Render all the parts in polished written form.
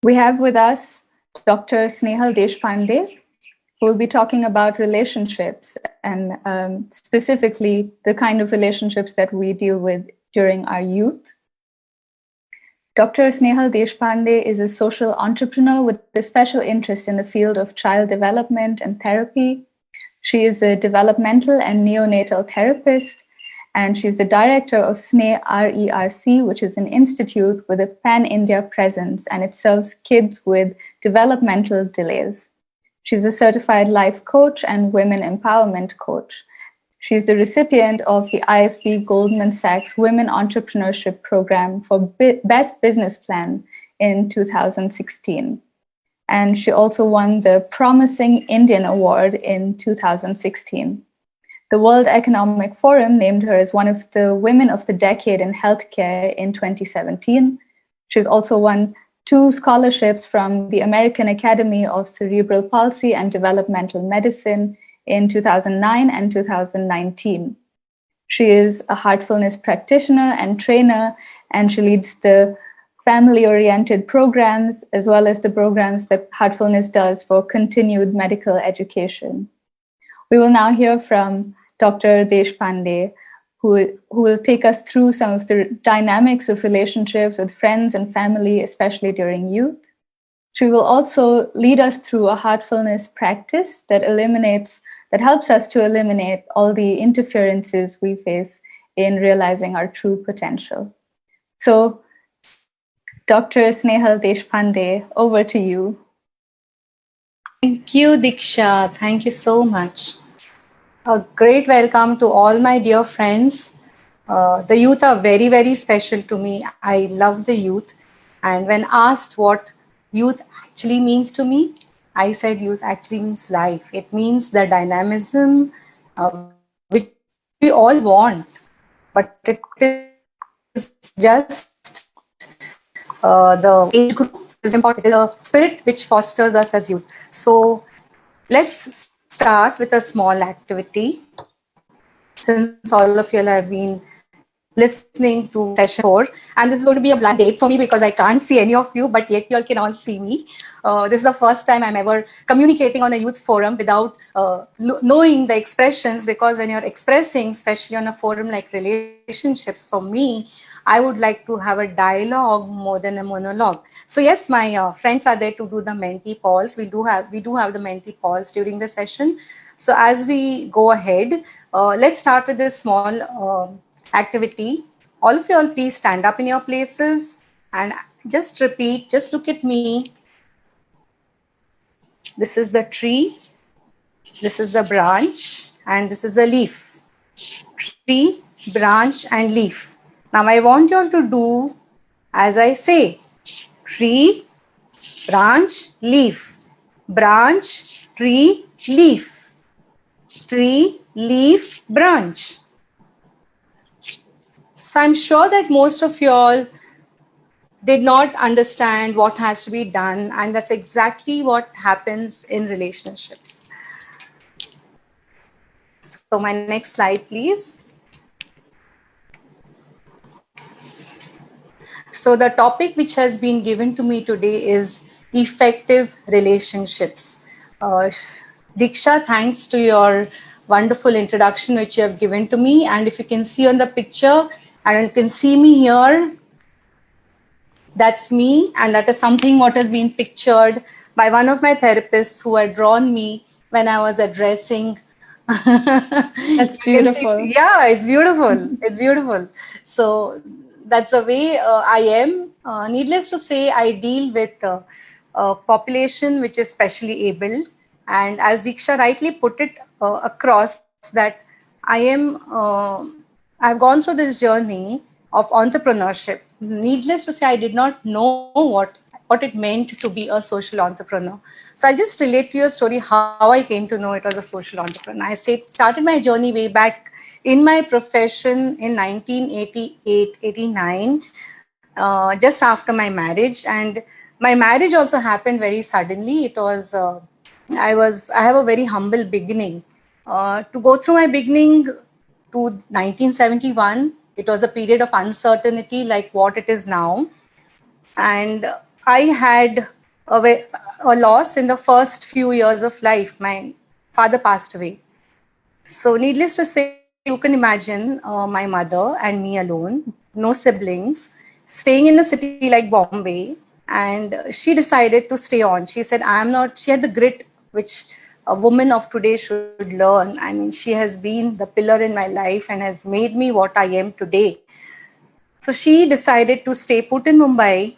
We have with us Dr. Snehal Deshpande, who will be talking about relationships and specifically the kind of relationships that we deal with during our youth. Dr. Snehal Deshpande is a social entrepreneur with a special interest in the field of child development and therapy. She is a developmental and neonatal therapist, and she's the director of SNE RERC, which is an institute with a pan-India presence, and it serves kids with developmental delays. She's a certified life coach and women empowerment coach. She's the recipient of the ISB Goldman Sachs Women Entrepreneurship Program for Best Business Plan in 2016. And she also won the Promising Indian Award in 2016. The World Economic Forum named her as one of the Women of the Decade in Healthcare in 2017. She's also won 2 scholarships from the American Academy of Cerebral Palsy and Developmental Medicine in 2009 and 2019. She is a heartfulness practitioner and trainer, and she leads the family-oriented programs as well as the programs that Heartfulness does for continued medical education. We will now hear from Dr. Deshpande, who will take us through some of the dynamics of relationships with friends and family, especially during youth. She will also lead us through a heartfulness practice that helps us to eliminate all the interferences we face in realizing our true potential. So, Dr. Snehal Deshpande, over to you. Thank you, Diksha. Thank you so much. A great welcome to all my dear friends. The youth are very, very special to me. I love the youth. And when asked what youth actually means to me, I said youth actually means life. It means the dynamism which we all want. But it is just the age group is important. It is a spirit which fosters us as youth. So let's start with a small activity. Since all of you have been listening to session 4, and this is going to be a blind date for me because I can't see any of you, but yet you all can all see me. This is the first time I'm ever communicating on a youth forum without knowing the expressions, because when you're expressing, especially on a forum like relationships, for me, I would like to have a dialogue more than a monologue. So yes, my friends are there to do the mentee pause. We do have the mentee pause during the session. So as we go ahead, let's start with this small activity. All of you all please stand up in your places and just repeat, just look at me. This is the tree, this is the branch, and this is the leaf. Tree, branch, and leaf. Now I want you all to do as I say. Tree, branch, leaf. Branch, tree, leaf. Tree, leaf, branch. So I'm sure that most of you all did not understand what has to be done, and that's exactly what happens in relationships. So my next slide, please. So the topic which has been given to me today is effective relationships. Diksha, thanks to your wonderful introduction which you have given to me. And if you can see on the picture, and you can see me here, that's me. And that is something what has been pictured by one of my therapists who had drawn me when I was addressing. That's beautiful. Yeah, it's beautiful. It's beautiful. So that's the way I am. Needless to say, I deal with a population which is specially abled. And as Diksha rightly put it across, that I've gone through this journey of entrepreneurship. Needless to say, I did not know what it meant to be a social entrepreneur. So I'll just relate to your story how I came to know it was a social entrepreneur. I started my journey way back in my profession in 1988-89, just after my marriage. And my marriage also happened very suddenly. It was I have a very humble beginning. To go through my beginning to 1971, it was a period of uncertainty like what it is now. And I had a loss in the first few years of life. My father passed away. So, needless to say, you can imagine my mother and me alone, no siblings, staying in a city like Bombay. And she decided to stay on. She said, she had the grit which a woman of today should learn. I mean, she has been the pillar in my life and has made me what I am today. So she decided to stay put in Mumbai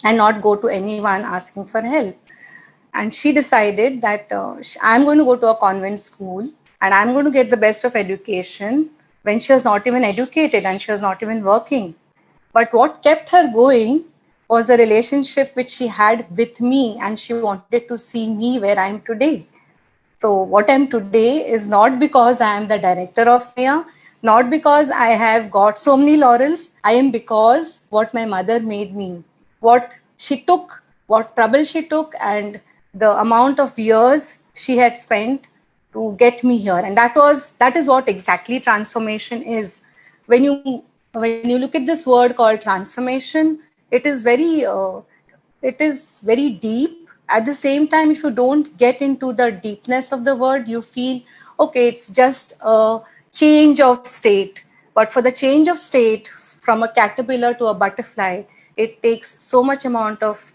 and not go to anyone asking for help. And she decided that I'm going to go to a convent school and I'm going to get the best of education when she was not even educated and she was not even working. But what kept her going was the relationship which she had with me, and she wanted to see me where I am today. So, what I am today is not because I am the director of Sneha, not because I have got so many laurels. I am because what my mother made me, what she took, what trouble she took, and the amount of years she had spent to get me here. And that is what exactly transformation is. When you look at this word called transformation, it is very deep. At the same time, if you don't get into the deepness of the word, you feel okay, it's just a change of state. But for the change of state from a caterpillar to a butterfly, it takes so much amount of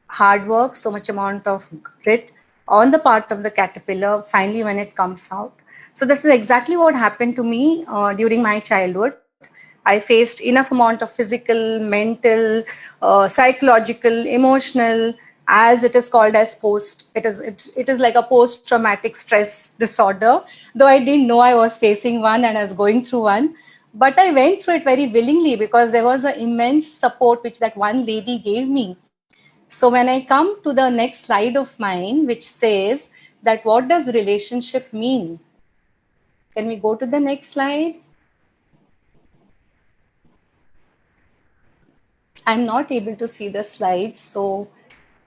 hard work, so much amount of grit on the part of the caterpillar finally when it comes out. So this is exactly what happened to me during my childhood. I faced enough amount of physical, mental, psychological, emotional, as it is called as it is like a post traumatic stress disorder. Though I didn't know I was facing one and I was going through one, but I went through it very willingly because there was an immense support which that one lady gave me. So when I come to the next slide of mine, which says that what does relationship mean? Can we go to the next slide? I'm not able to see the slides, so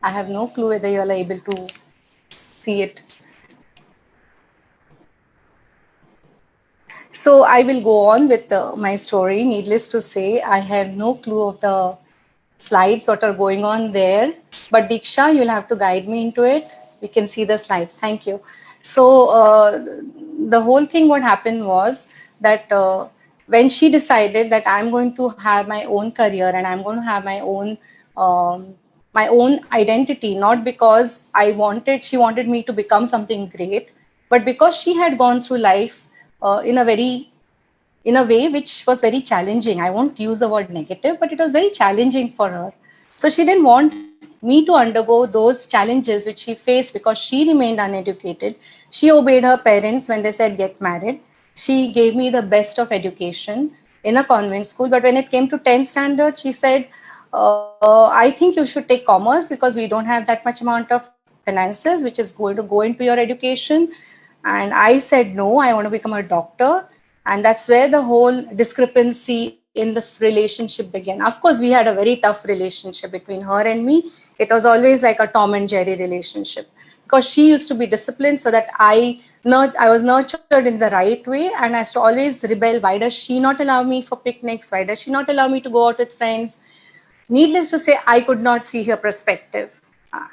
I have no clue whether you are able to see it. So I will go on with my story. Needless to say, I have no clue of the slides, what are going on there. But Diksha, you'll have to guide me into it. We can see the slides. Thank you. So the whole thing, what happened was that when she decided that I'm going to have my own career and I'm going to have my own identity, not because she wanted me to become something great, but because she had gone through life in a way which was very challenging. I won't use the word negative, but it was very challenging for her. So she didn't want me to undergo those challenges which she faced because she remained uneducated. She obeyed her parents when they said get married. She gave me the best of education in a convent school. But when it came to 10th standard, she said, I think you should take commerce because we don't have that much amount of finances, which is going to go into your education. And I said, no, I want to become a doctor. And that's where the whole discrepancy in the relationship began. Of course, we had a very tough relationship between her and me. It was always like a Tom and Jerry relationship because she used to be disciplined so that I was nurtured in the right way, and I used to always rebel. Why does she not allow me for picnics? Why does she not allow me to go out with friends? Needless to say, I could not see her perspective.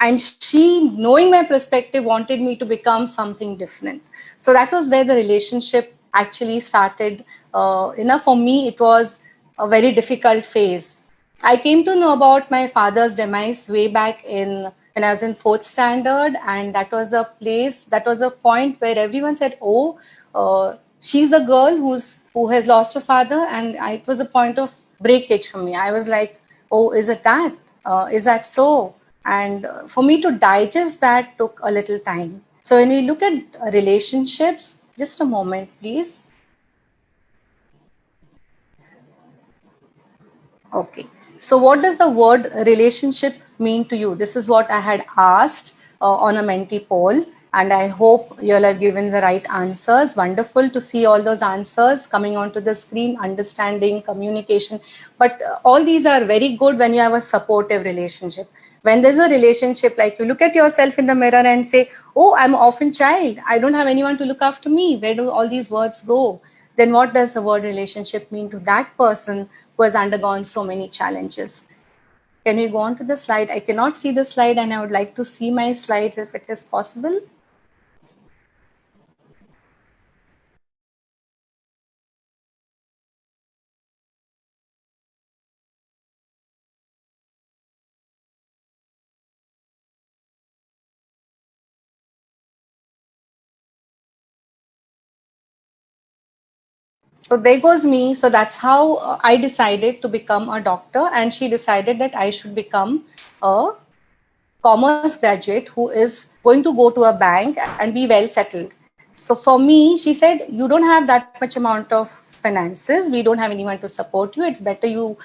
And she, knowing my perspective, wanted me to become something different. So that was where the relationship actually started. For me, it was a very difficult phase. I came to know about my father's demise way back when I was in fourth standard, and that was the point where everyone said, "Oh, she's the girl who has lost her father," and it was a point of breakage for me. I was like, "Oh, is it that? Is that so?" And for me to digest that took a little time. So when we look at relationships, just a moment, please. Okay. So, what does the word relationship mean to you? This is what I had asked on a Menti poll, and I hope you'll have given the right answers. Wonderful to see all those answers coming onto the screen, understanding, communication. But all these are very good when you have a supportive relationship. When there's a relationship, like you look at yourself in the mirror and say, "Oh, I'm an orphan child. I don't have anyone to look after me. Where do all these words go?" Then what does the word relationship mean to that person who has undergone so many challenges? Can we go on to the slide? I cannot see the slide and I would like to see my slides if it is possible. So there goes me. So that's how I decided to become a doctor, and she decided that I should become a commerce graduate who is going to go to a bank and be well settled. So for me, she said, you don't have that much amount of finances. We don't have anyone to support you. It's better you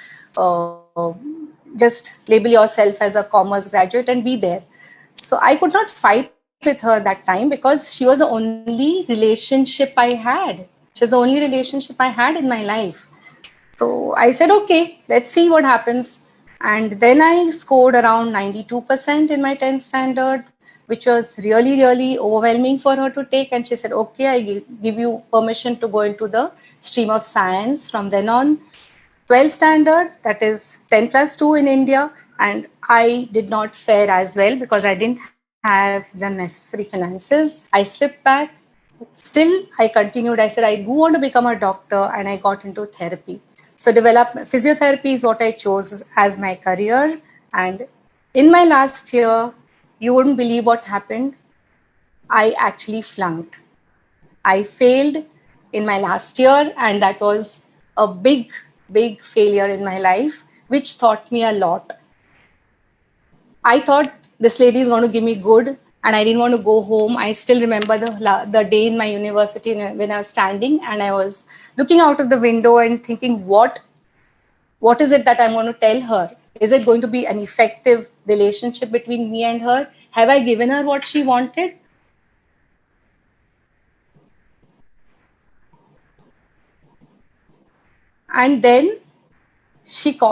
just label yourself as a commerce graduate and be there. So I could not fight with her that time because she was the only relationship I had. She was the only relationship I had in my life. So I said, okay, let's see what happens. And then I scored around 92% in my 10th standard, which was really, really overwhelming for her to take. And she said, okay, I give you permission to go into the stream of science. From then on, 12th standard, that is 10 plus 2 in India. And I did not fare as well because I didn't have the necessary finances. I slipped back. Still, I continued. I said, I do want to become a doctor, and I got into therapy. So, physiotherapy is what I chose as my career. And in my last year, you wouldn't believe what happened. I actually flunked. I failed in my last year, and that was a big, big failure in my life, which taught me a lot. I thought this lady is going to give me good, and I didn't want to go home. I still remember the day in my university when I was standing and I was looking out of the window and thinking, what is it that I'm going to tell her? Is it going to be an effective relationship between me and her? Have I given her what she wanted? And then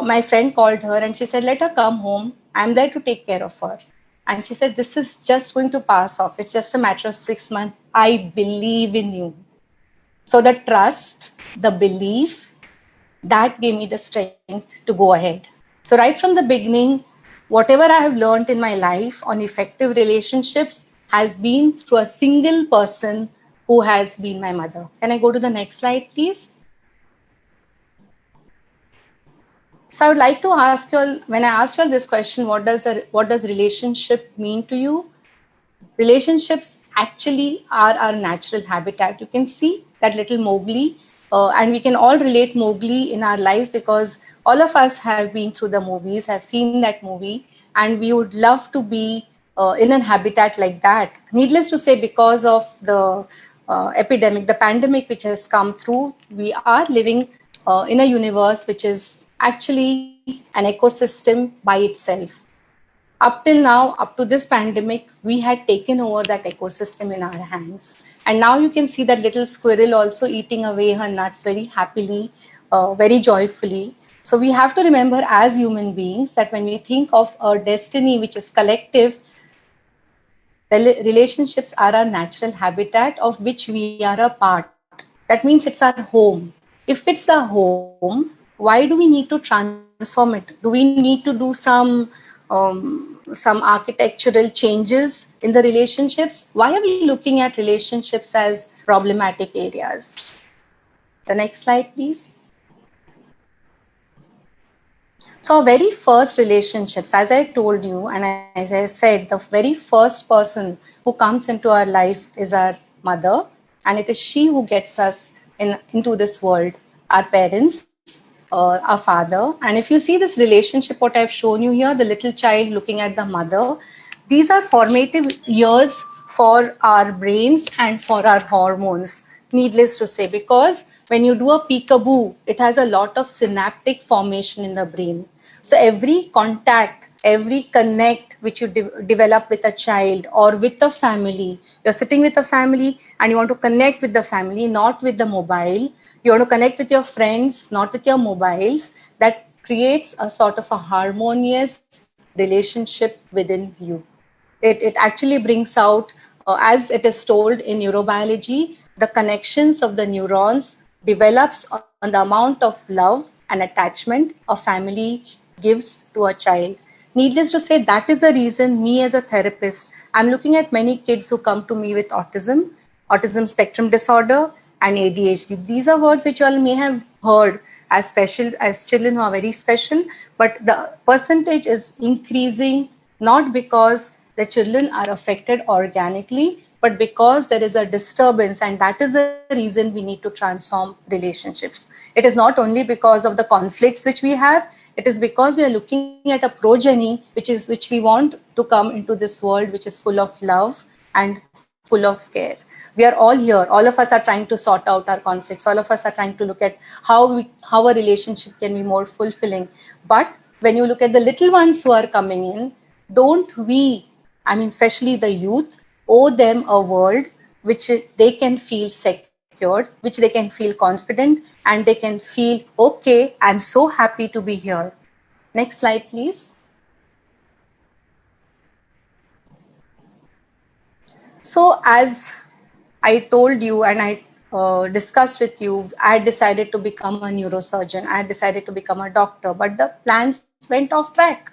my friend called her and she said, let her come home. I'm there to take care of her. And she said, this is just going to pass off. It's just a matter of 6 months. I believe in you. So the trust, the belief, that gave me the strength to go ahead. So right from the beginning, whatever I have learned in my life on effective relationships has been through a single person who has been my mother. Can I go to the next slide, please? So I would like to ask you all, when I asked you all this question, what does relationship mean to you? Relationships actually are our natural habitat. You can see that little Mowgli, and we can all relate Mowgli in our lives because all of us have been through the movies, have seen that movie, and we would love to be in a habitat like that. Needless to say, because of the epidemic, the pandemic which has come through, we are living in a universe which is actually an ecosystem by itself. Up till now, up to this pandemic, we had taken over that ecosystem in our hands. And now you can see that little squirrel also eating away her nuts very happily, very joyfully. So we have to remember as human beings that when we think of our destiny, which is collective, relationships are our natural habitat of which we are a part. That means it's our home. If it's a home, why do we need to transform it? Do we need to do some architectural changes in the relationships? Why are we looking at relationships as problematic areas? The next slide, please. So, our very first relationships, as I told you, and as I said, the very first person who comes into our life is our mother, and it is she who gets us into this world, our parents, our father. And if you see this relationship, what I've shown you here, the little child looking at the mother, these are formative years for our brains and for our hormones, needless to say, because when you do a peekaboo, it has a lot of synaptic formation in the brain. So every contact, every connect which you develop with a child or with a family, you're sitting with a family and you want to connect with the family, not with the mobile. You want to connect with your friends, not with your mobiles. That creates a sort of a harmonious relationship within you. It actually brings out, as it is told in neurobiology, the connections of the neurons develops on the amount of love and attachment a family gives to a child. Needless to say, that is the reason me as a therapist, I'm looking at many kids who come to me with autism spectrum disorder, and ADHD. These are words which you all may have heard as special, as children who are very special, but the percentage is increasing not because the children are affected organically, but because there is a disturbance, and that is the reason we need to transform relationships. It is not only because of the conflicts which we have, it is because we are looking at a progeny which we want to come into this world, which is full of love and full of care. We are all here, all of us are trying to sort out our conflicts, all of us are trying to look at how a relationship can be more fulfilling. But when you look at the little ones who are coming in, don't we, I mean, especially the youth, owe them a world which they can feel secured, which they can feel confident, and they can feel, okay, I'm so happy to be here. Next slide, please. So, as I told you and I discussed with you, I decided to become a neurosurgeon. I decided to become a doctor, but the plans went off track.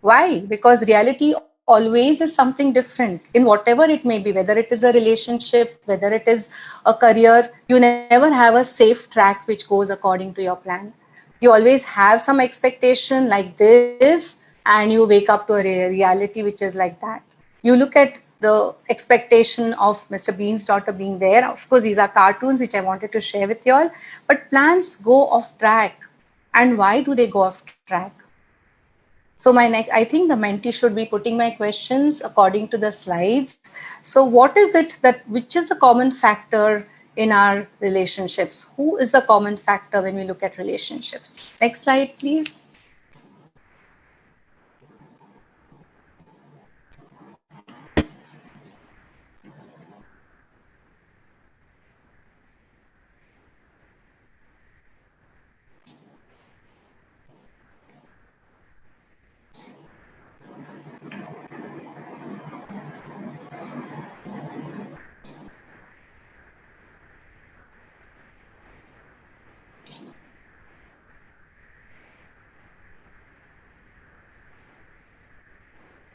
Why? Because reality always is something different in whatever it may be, whether it is a relationship, whether it is a career. You never have a safe track which goes according to your plan. You always have some expectation like this, and you wake up to a reality which is like that. You look at the expectation of Mr. Bean's daughter being there. Of course, these are cartoons which I wanted to share with you all, but plans go off track. And why do they go off track? So I think the mentee should be putting my questions according to the slides. So what is it which is the common factor in our relationships? Who is the common factor when we look at relationships? Next slide, please.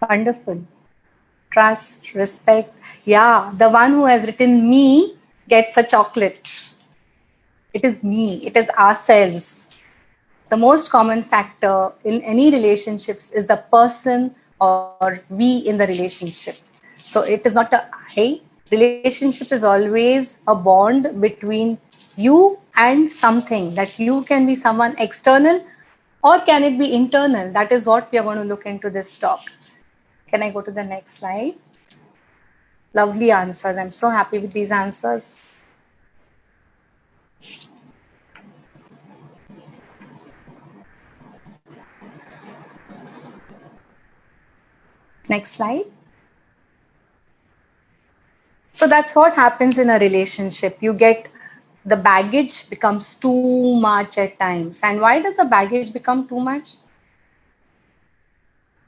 Wonderful. Trust, respect. Yeah, the one who has written me gets a chocolate. It is me, it is ourselves. The most common factor in any relationships is the person or we in the relationship. So it is not a I. Relationship is always a bond between you and something. That you can be someone external or can it be internal? That is what we are going to look into this talk. Can I go to the next slide? Lovely answers. I'm so happy with these answers. Next slide. So that's what happens in a relationship. You get the baggage becomes too much at times. And why does the baggage become too much?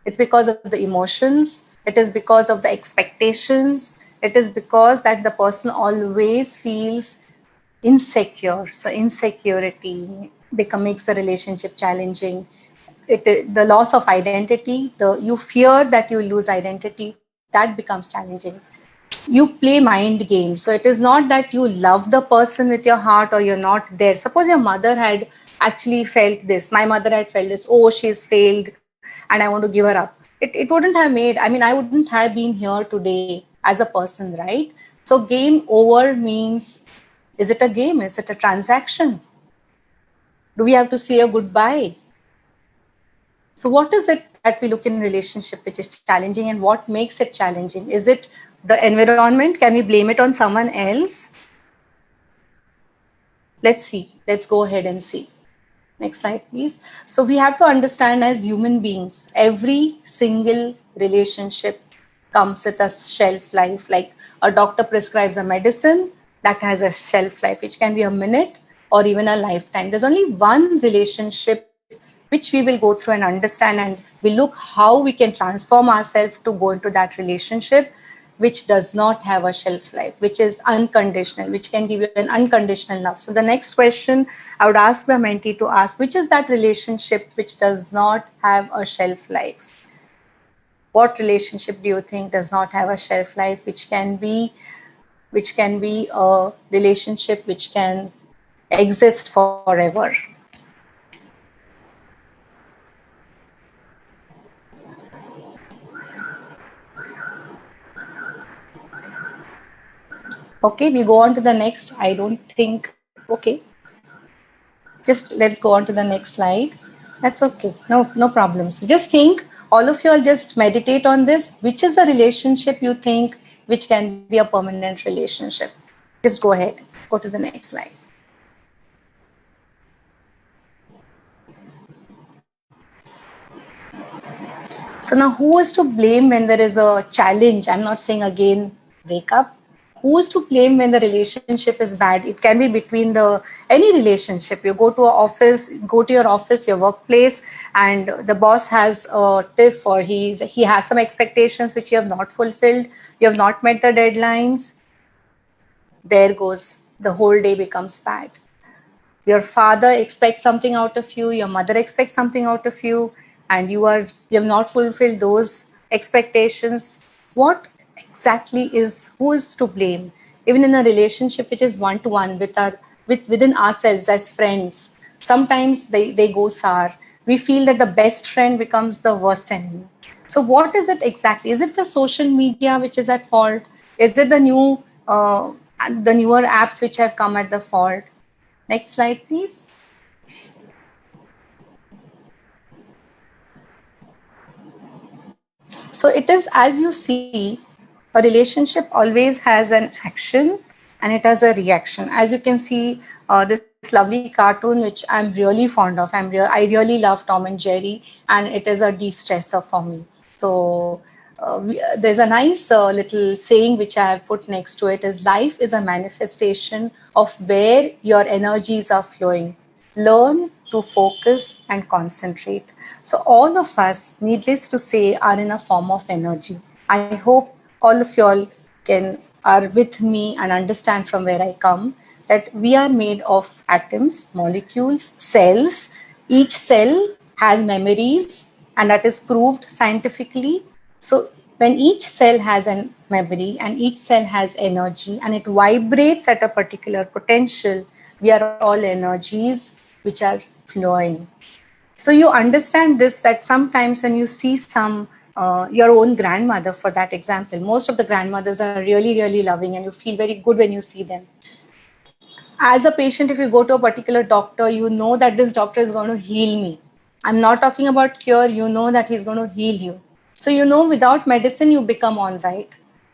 It's because of the emotions. It is because of the expectations. It is because that the person always feels insecure. So insecurity makes the relationship challenging. The loss of identity, you fear that you lose identity, that becomes challenging. You play mind games. So it is not that you love the person with your heart or you're not there. Suppose your mother had actually felt this. My mother had felt this. Oh, she's failed and I want to give her up. It wouldn't have made, I mean, I wouldn't have been here today as a person, right? So game over means, is it a game? Is it a transaction? Do we have to say a goodbye? So what is it that we look in relationship which is challenging, and what makes it challenging? Is it the environment? Can we blame it on someone else? Let's see. Let's go ahead and see. Next slide, please. So we have to understand as human beings, every single relationship comes with a shelf life. Like a doctor prescribes a medicine that has a shelf life, which can be a minute or even a lifetime. There's only one relationship which we will go through and understand, and we look how we can transform ourselves to go into that relationship. which does not have a shelf life, which is unconditional, which can give you an unconditional love. So the next question I would ask the mentee to ask, which is that relationship which does not have a shelf life? What relationship do you think does not have a shelf life, which can be a relationship which can exist forever? Okay, we go on to the next. I don't think, okay. Just let's go on to the next slide. That's okay. No problems. Just think, all of you all just meditate on this. Which is the relationship you think which can be a permanent relationship? Just go ahead. Go to the next slide. So now who is to blame when there is a challenge? I'm not saying again breakup. Who is to blame when the relationship is bad? It can be between any relationship. You go to your office, your workplace, and the boss has a tiff, or he has some expectations which you have not fulfilled. You have not met the deadlines. There goes, the whole day becomes bad. Your father expects something out of you, your mother expects something out of you, and you have not fulfilled those expectations. What exactly who is to blame? Even in a relationship which is one-to-one within ourselves as friends, sometimes they go sour. We feel that the best friend becomes the worst enemy. So what is it exactly? Is it the social media which is at fault? Is it the newer apps which have come at the fault? Next slide, please. So it is, as you see, a relationship always has an action and it has a reaction. As you can see, this lovely cartoon, which I'm really fond of. I really love Tom and Jerry, and it is a de-stressor for me. So there's a nice little saying which I have put next to it is, life is a manifestation of where your energies are flowing. Learn to focus and concentrate. So all of us, needless to say, are in a form of energy. I hope all of you all are with me and understand from where I come that we are made of atoms, molecules, cells. Each cell has memories, and that is proved scientifically. So when each cell has a memory and each cell has energy and it vibrates at a particular potential, we are all energies which are flowing. So you understand this, that sometimes when you see your own grandmother, for that example, most of the grandmothers are really, really loving and you feel very good when you see them. As a patient, if you go to a particular doctor, you know that this doctor is going to heal me. I'm not talking about cure, you know that he's going to heal you. So you know without medicine, you become all right.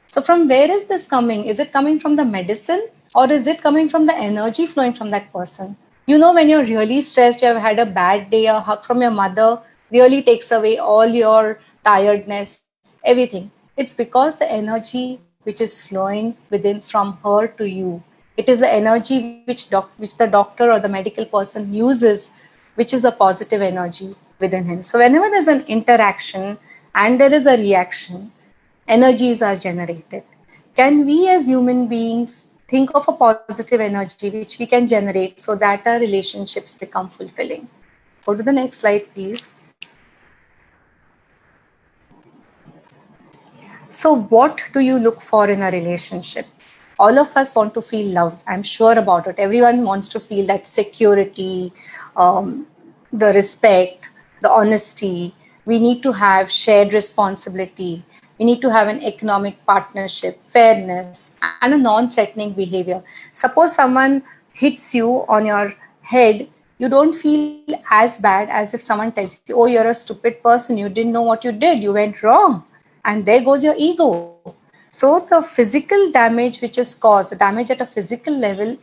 So from where is this coming? Is it coming from the medicine, or is it coming from the energy flowing from that person? You know, when you're really stressed, you have had a bad day, a hug from your mother really takes away all your tiredness, everything. It's because the energy which is flowing within from her to you. It is the energy which the doctor or the medical person uses, which is a positive energy within him. So whenever there's an interaction and there is a reaction, energies are generated. Can we as human beings think of a positive energy which we can generate so that our relationships become fulfilling? Go to the next slide, please. So what do you look for in a relationship? All of us want to feel loved. I'm sure about it. Everyone wants to feel that security, the respect, the honesty. We need to have shared responsibility. We need to have an economic partnership, fairness, and a non-threatening behavior. Suppose someone hits you on your head, you don't feel as bad as if someone tells you, oh, you're a stupid person, you didn't know what you did, you went wrong. And there goes your ego. So the physical damage which is caused, the damage at a physical level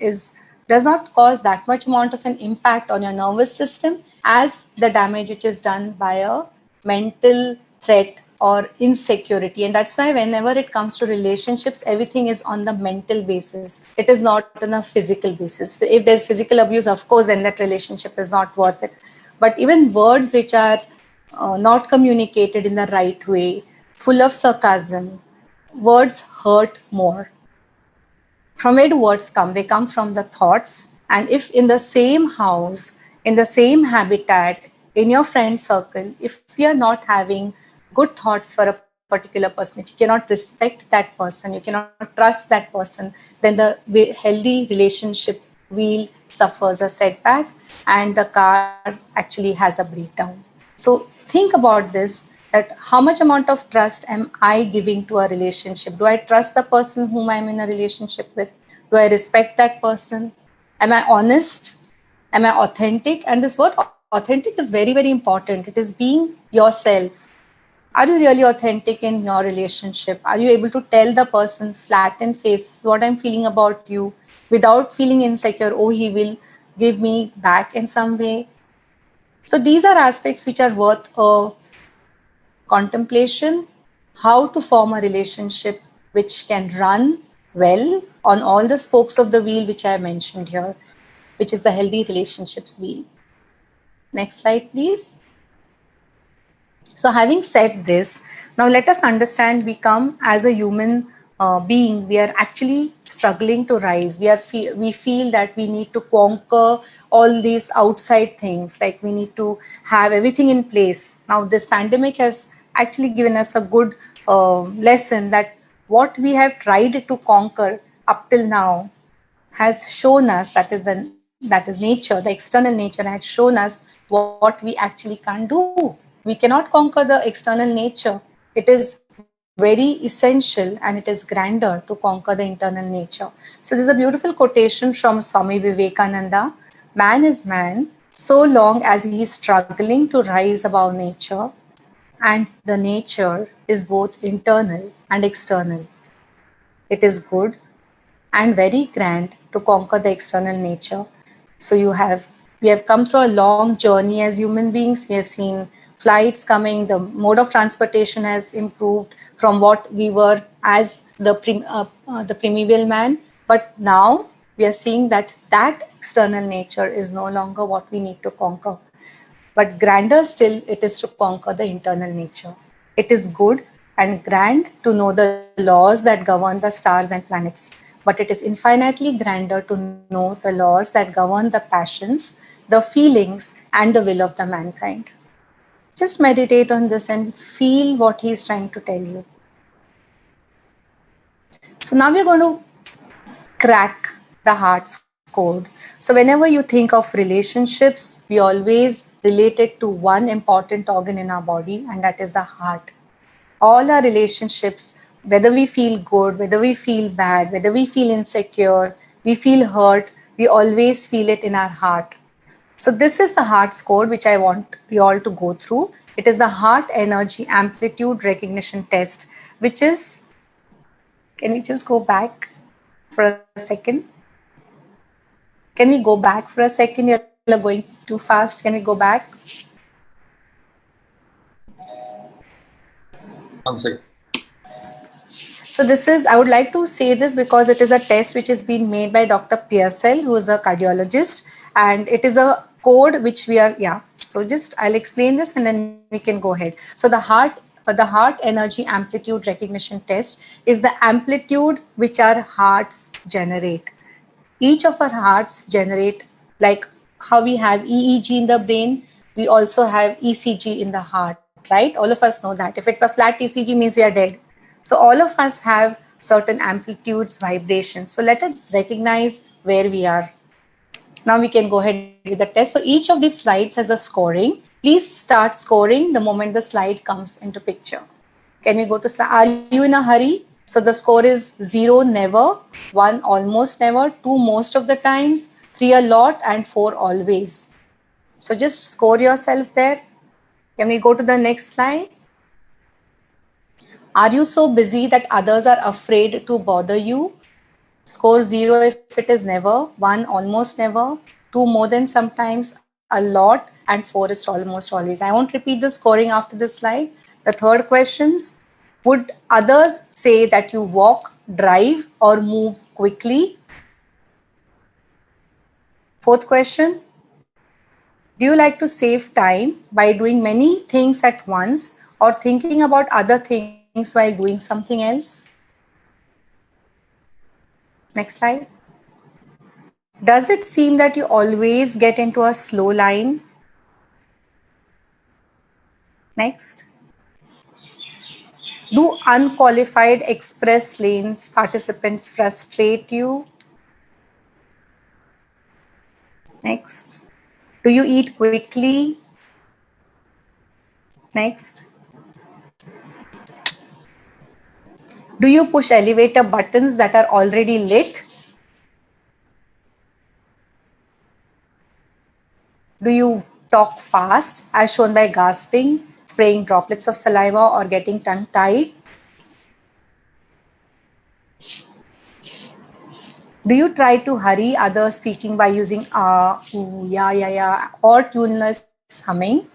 does not cause that much amount of an impact on your nervous system as the damage which is done by a mental threat or insecurity. And that's why whenever it comes to relationships, everything is on the mental basis. It is not on a physical basis. If there's physical abuse, of course, then that relationship is not worth it. But even words which are not communicated in the right way, full of sarcasm, words hurt more. From where do words come? They come from the thoughts. And if in the same house, in the same habitat, in your friend circle, if you are not having good thoughts for a particular person, if you cannot respect that person, you cannot trust that person, then the healthy relationship wheel suffers a setback and the car actually has a breakdown. So think about this, that how much amount of trust am I giving to a relationship? Do I trust the person whom I'm in a relationship with? Do I respect that person? Am I honest? Am I authentic? And this word authentic is very, very important. It is being yourself. Are you really authentic in your relationship? Are you able to tell the person flat in face what I'm feeling about you without feeling insecure? Oh, he will give me back in some way. So these are aspects which are worth a contemplation. How to form a relationship which can run well on all the spokes of the wheel which I mentioned here, which is the healthy relationships wheel. Next slide, please. So having said this, now let us understand we come as a human being, we are actually struggling to rise. We feel that we need to conquer all these outside things, like we need to have everything in place. Now this pandemic has actually given us a good lesson that what we have tried to conquer up till now has shown us, that is nature, the external nature had shown us what we actually can't do. We cannot conquer the external nature. It is very essential and it is grander to conquer the internal nature. So there's a beautiful quotation from Swami Vivekananda: man is man so long as he is struggling to rise above nature, and the nature is both internal and external. It is good and very grand to conquer the external nature. So we have come through a long journey as human beings. We have seen flights coming, the mode of transportation has improved from what we were as the primeval man. But now we are seeing that that external nature is no longer what we need to conquer. But grander still, it is to conquer the internal nature. It is good and grand to know the laws that govern the stars and planets, but it is infinitely grander to know the laws that govern the passions, the feelings, and the will of the mankind. Just meditate on this and feel what he is trying to tell you. So now we're going to crack the heart's code. So whenever you think of relationships, we always relate it to one important organ in our body, and that is the heart. All our relationships, whether we feel good, whether we feel bad, whether we feel insecure, we feel hurt, we always feel it in our heart. So this is the heart's code which I want you all to go through. It is the heart energy amplitude recognition test, which is, can we just go back for a second? Can we go back for a second? You're going too fast. Can we go back? One second. So this is, I would like to say this because it is a test which has been made by Dr. Pearsall, who is a cardiologist, and it is a code which we are, yeah. So just, I'll explain this and then we can go ahead. So the heart energy amplitude recognition test is the amplitude which our hearts generate. Each of our hearts generate, like how we have EEG in the brain, we also have ECG in the heart, right? All of us know that. If it's a flat ECG means we are dead. So all of us have certain amplitudes, vibrations. So let us recognize where we are. Now we can go ahead with the test. So each of these slides has a scoring. Please start scoring the moment the slide comes into picture. Can we go to slide? Are you in a hurry? So the score is 0, never, 1, almost never, 2, most of the times, 3, a lot, and 4, always. So just score yourself there. Can we go to the next slide? Are you so busy that others are afraid to bother you? Score 0 if it is never, 1 almost never, 2 more than sometimes, a lot, and 4 is almost always. I won't repeat the scoring after this slide. The third questions: would others say that you walk, drive, or move quickly? Fourth question: do you like to save time by doing many things at once or thinking about other things while doing something else? Next slide. Does it seem that you always get into a slow line? Next. Do unqualified express lanes participants frustrate you? Next. Do you eat quickly? Next. Do you push elevator buttons that are already lit? Do you talk fast, as shown by gasping, spraying droplets of saliva, or getting tongue-tied? Do you try to hurry others speaking by using ooh, yeah, or tuneless humming?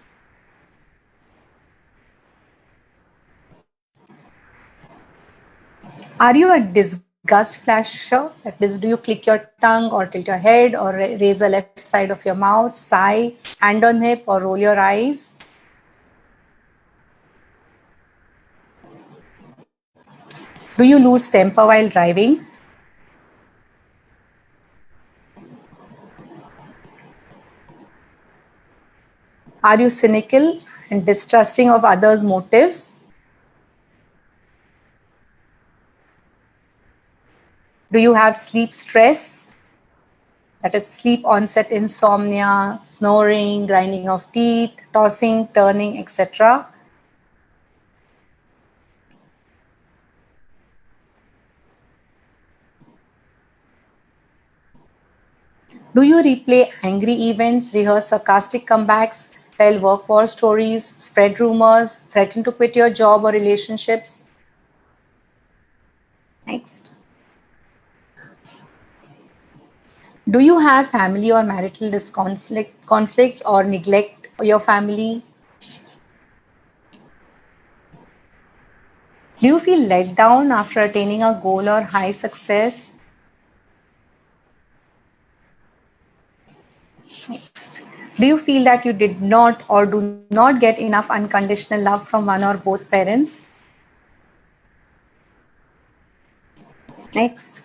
Are you a disgust flasher? That is, do you click your tongue or tilt your head or raise the left side of your mouth, sigh, hand on hip, or roll your eyes? Do you lose temper while driving? Are you cynical and distrusting of others' motives? Do you have sleep stress? That is sleep onset insomnia, snoring, grinding of teeth, tossing, turning, etc. Do you replay angry events, rehearse sarcastic comebacks, tell work war stories, spread rumors, threaten to quit your job or relationships? Next. Do you have family or marital conflicts or neglect your family? Do you feel let down after attaining a goal or high success? Next. Do you feel that you did not or do not get enough unconditional love from one or both parents? Next.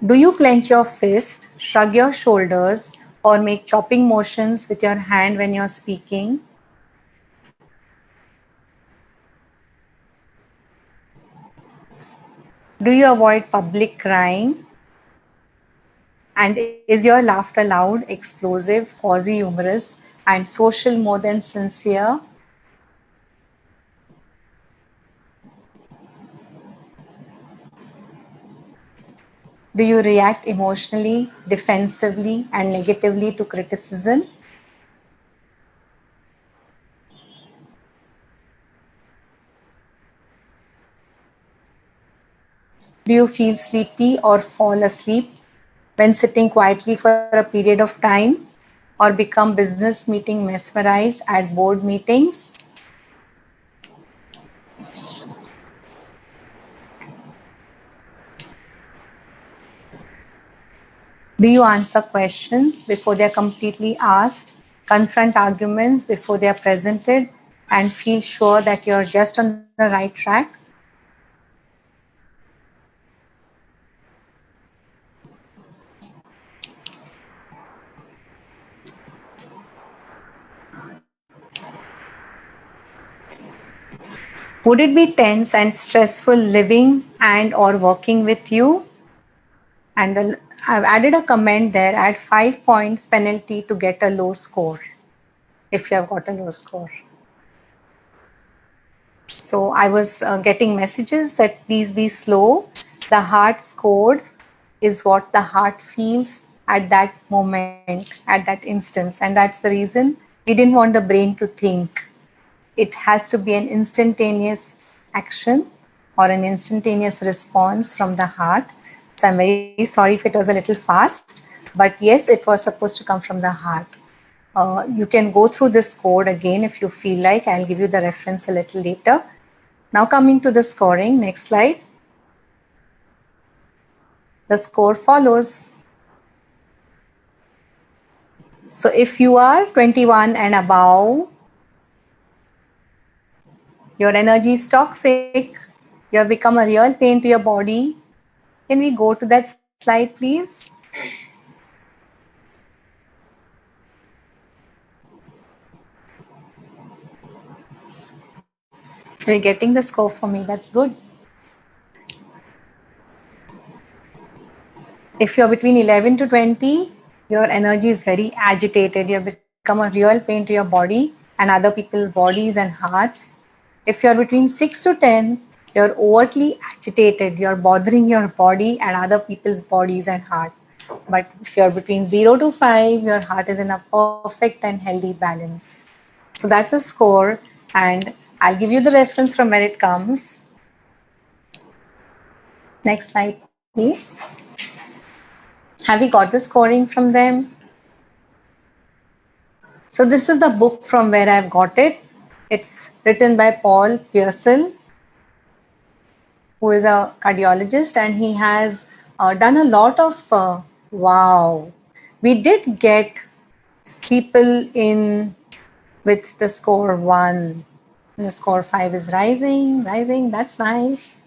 Do you clench your fist, shrug your shoulders, or make chopping motions with your hand when you're speaking? Do you avoid public crying? And is your laughter loud, explosive, quasi humorous, and social more than sincere? Do you react emotionally, defensively, and negatively to criticism? Do you feel sleepy or fall asleep when sitting quietly for a period of time, or become business meeting mesmerized at board meetings? Do you answer questions before they are completely asked, confront arguments before they are presented, and feel sure that you're just on the right track? Would it be tense and stressful living and or working with you? And I've added a comment there, add 5 points penalty to get a low score if you have got a low score. So I was getting messages that please be slow. The heart scored is what the heart feels at that moment, at that instance. And that's the reason we didn't want the brain to think. It has to be an instantaneous action or an instantaneous response from the heart. So I'm very sorry if it was a little fast, but yes, it was supposed to come from the heart. You can go through this code again if you feel like. I'll give you the reference a little later. Now coming to the scoring, next slide. The score follows. So if you are 21 and above, Your energy is toxic. You have become a real pain to your body. Can we go to that slide, please? You're getting the score for me. That's good. If you're between 11 to 20, your energy is very agitated. You have become a real pain to your body and other people's bodies and hearts. If you're between 6 to 10, you're overtly agitated. You're bothering your body and other people's bodies and heart. But if you're between 0 to 5, your heart is in a perfect and healthy balance. So that's a score, and I'll give you the reference from where it comes. Next slide, please. Have you got the scoring from them? So this is the book from where I've got it. It's written by Paul Pearsall, who is a cardiologist, and he has done a lot of wow. We did get people in with the score 1. And the score 5 is rising, rising. That's nice.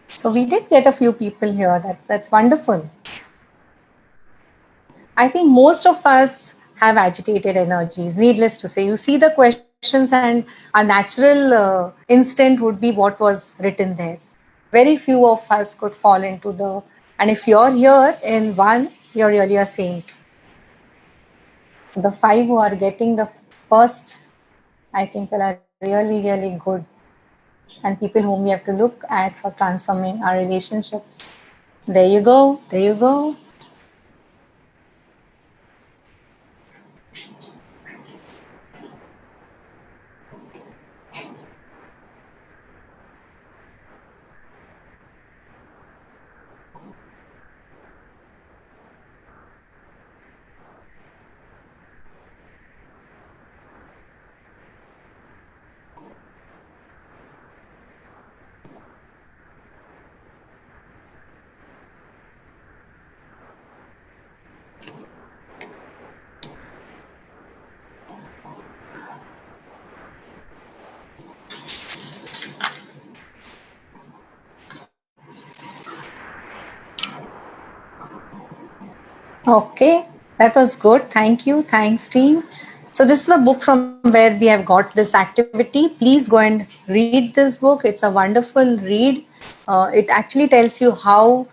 So we did get a few people here. That's wonderful. I think most of us have agitated energies, needless to say. You see the questions, and our natural instinct would be what was written there. Very few of us could fall into the, and if you're here in 1, you're really a saint. The 5 who are getting the first, I think, are really, really good. And people whom we have to look at for transforming our relationships. There you go. There you go. Okay, that was good. Thank you. Thanks, team. So, this is a book from where we have got this activity. Please go and read this book. It's a wonderful read. It actually tells you how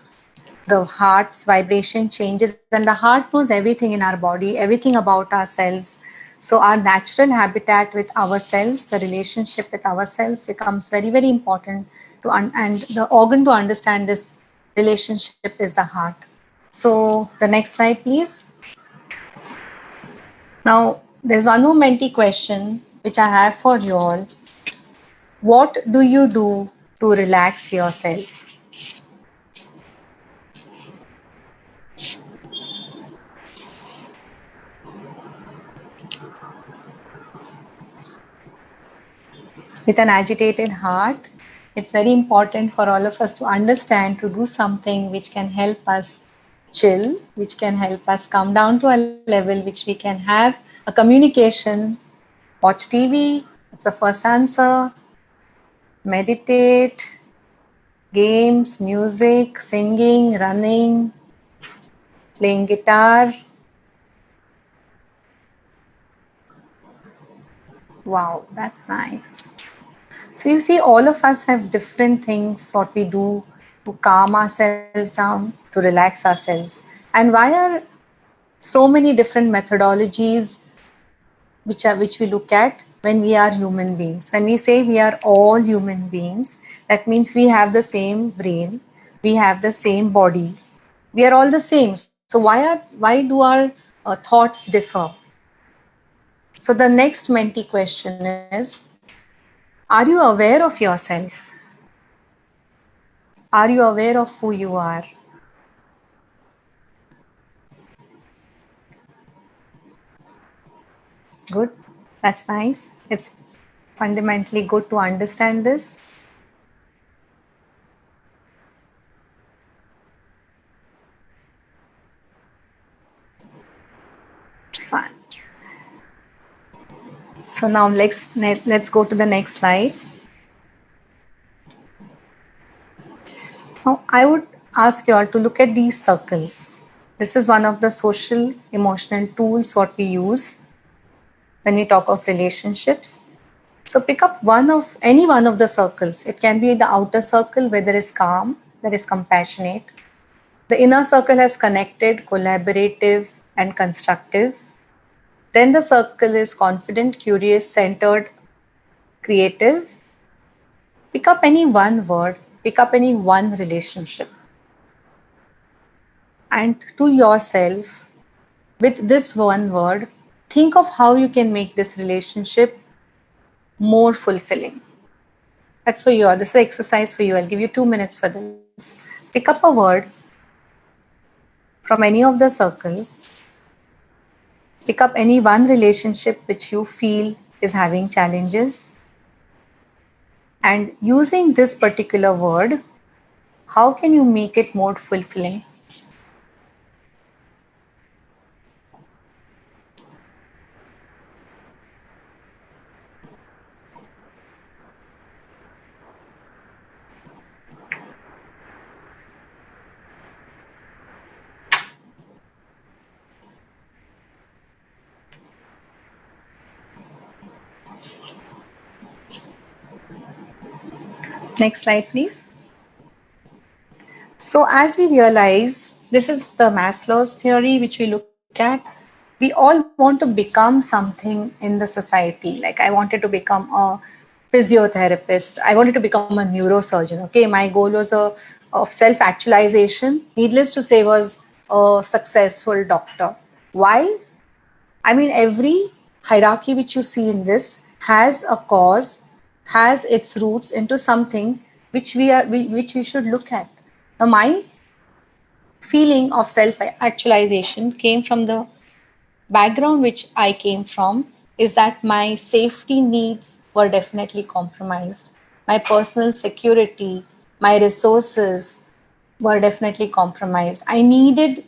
the heart's vibration changes, and the heart knows everything in our body, everything about ourselves. So, our natural habitat with ourselves, the relationship with ourselves becomes very, very important and the organ to understand this relationship is the heart. So the next slide, please. Now, there's one more Menti question which I have for you all. What do you do to relax yourself? With an agitated heart, it's very important for all of us to understand to do something which can help us chill, which can help us come down to a level which we can have a communication. Watch TV, it's the first answer. Meditate, games, music, singing, running, playing guitar. Wow, that's nice. So you see, all of us have different things what we do to calm ourselves down, to relax ourselves. And why are so many different methodologies which we look at when we are human beings? When we say we are all human beings, that means we have the same brain, we have the same body, we are all the same. So why do our thoughts differ? So the next Menti question is, are you aware of yourself? Are you aware of who you are? Good. That's nice. It's fundamentally good to understand this. It's fun. So now let's go to the next slide. Now, I would ask you all to look at these circles. This is one of the social emotional tools what we use when we talk of relationships. So pick up any one of the circles. It can be the outer circle where there is calm, there is compassionate. The inner circle has connected, collaborative, and constructive. Then the circle is confident, curious, centered, creative. Pick up any one word, pick up any one relationship. And to yourself, with this one word, think of how you can make this relationship more fulfilling. That's for you. This is an exercise for you. I'll give you 2 minutes for this. Pick up a word from any of the circles. Pick up any one relationship which you feel is having challenges. And using this particular word, how can you make it more fulfilling? Next slide, please. So, as we realize, this is the Maslow's theory, which we look at. We all want to become something in the society. Like, I wanted to become a physiotherapist. I wanted to become a neurosurgeon. Okay, my goal was of self-actualization. Needless to say, was a successful doctor. Why? I mean, every hierarchy which you see in this has a cause, has its roots into something which we should look at. Now, my feeling of self-actualization came from the background which I came from, is that my safety needs were definitely compromised. My personal security, my resources were definitely compromised. I needed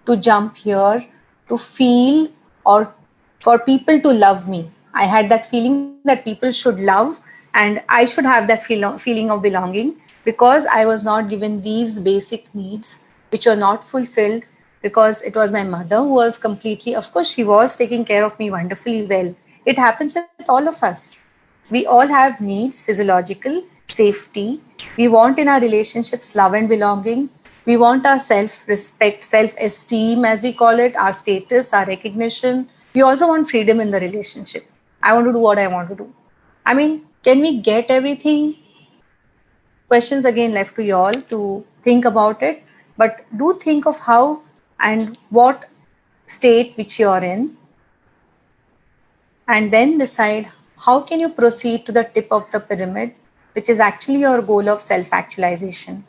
to jump here to feel or for people to love me. I had that feeling that people should love and I should have that feeling of belonging because I was not given these basic needs which were not fulfilled because it was my mother who was completely, of course, she was taking care of me wonderfully well. It happens with all of us. We all have needs, physiological, safety. We want in our relationships love and belonging. We want our self respect, self esteem, as we call it, our status, our recognition. We also want freedom in the relationship. I want to do what I want to do. I mean, can we get everything? Questions again left to you all to think about it. But do think of how and what state which you are in, and then decide how can you proceed to the tip of the pyramid, which is actually your goal of self-actualization.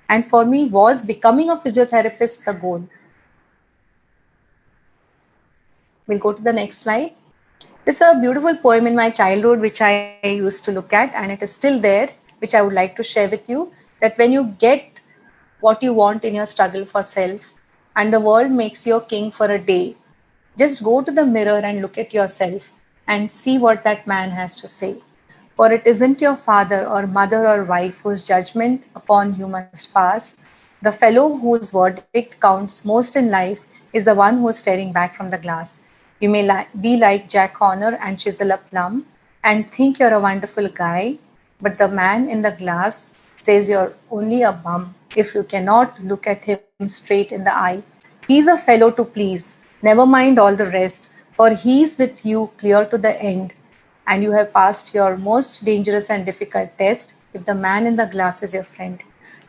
And for me, was becoming a physiotherapist the goal. We'll go to the next slide. This is a beautiful poem in my childhood, which I used to look at, and it is still there, which I would like to share with you. That when you get what you want in your struggle for self, and the world makes you a king for a day, just go to the mirror and look at yourself and see what that man has to say. For it isn't your father or mother or wife whose judgment upon you must pass. The fellow whose verdict counts most in life is the one who is staring back from the glass. You may be like Jack Horner and chisel a plum and think you're a wonderful guy, but the man in the glass says you're only a bum if you cannot look at him straight in the eye. He's a fellow to please. Never mind all the rest, for he's with you clear to the end, and you have passed your most dangerous and difficult test if the man in the glass is your friend.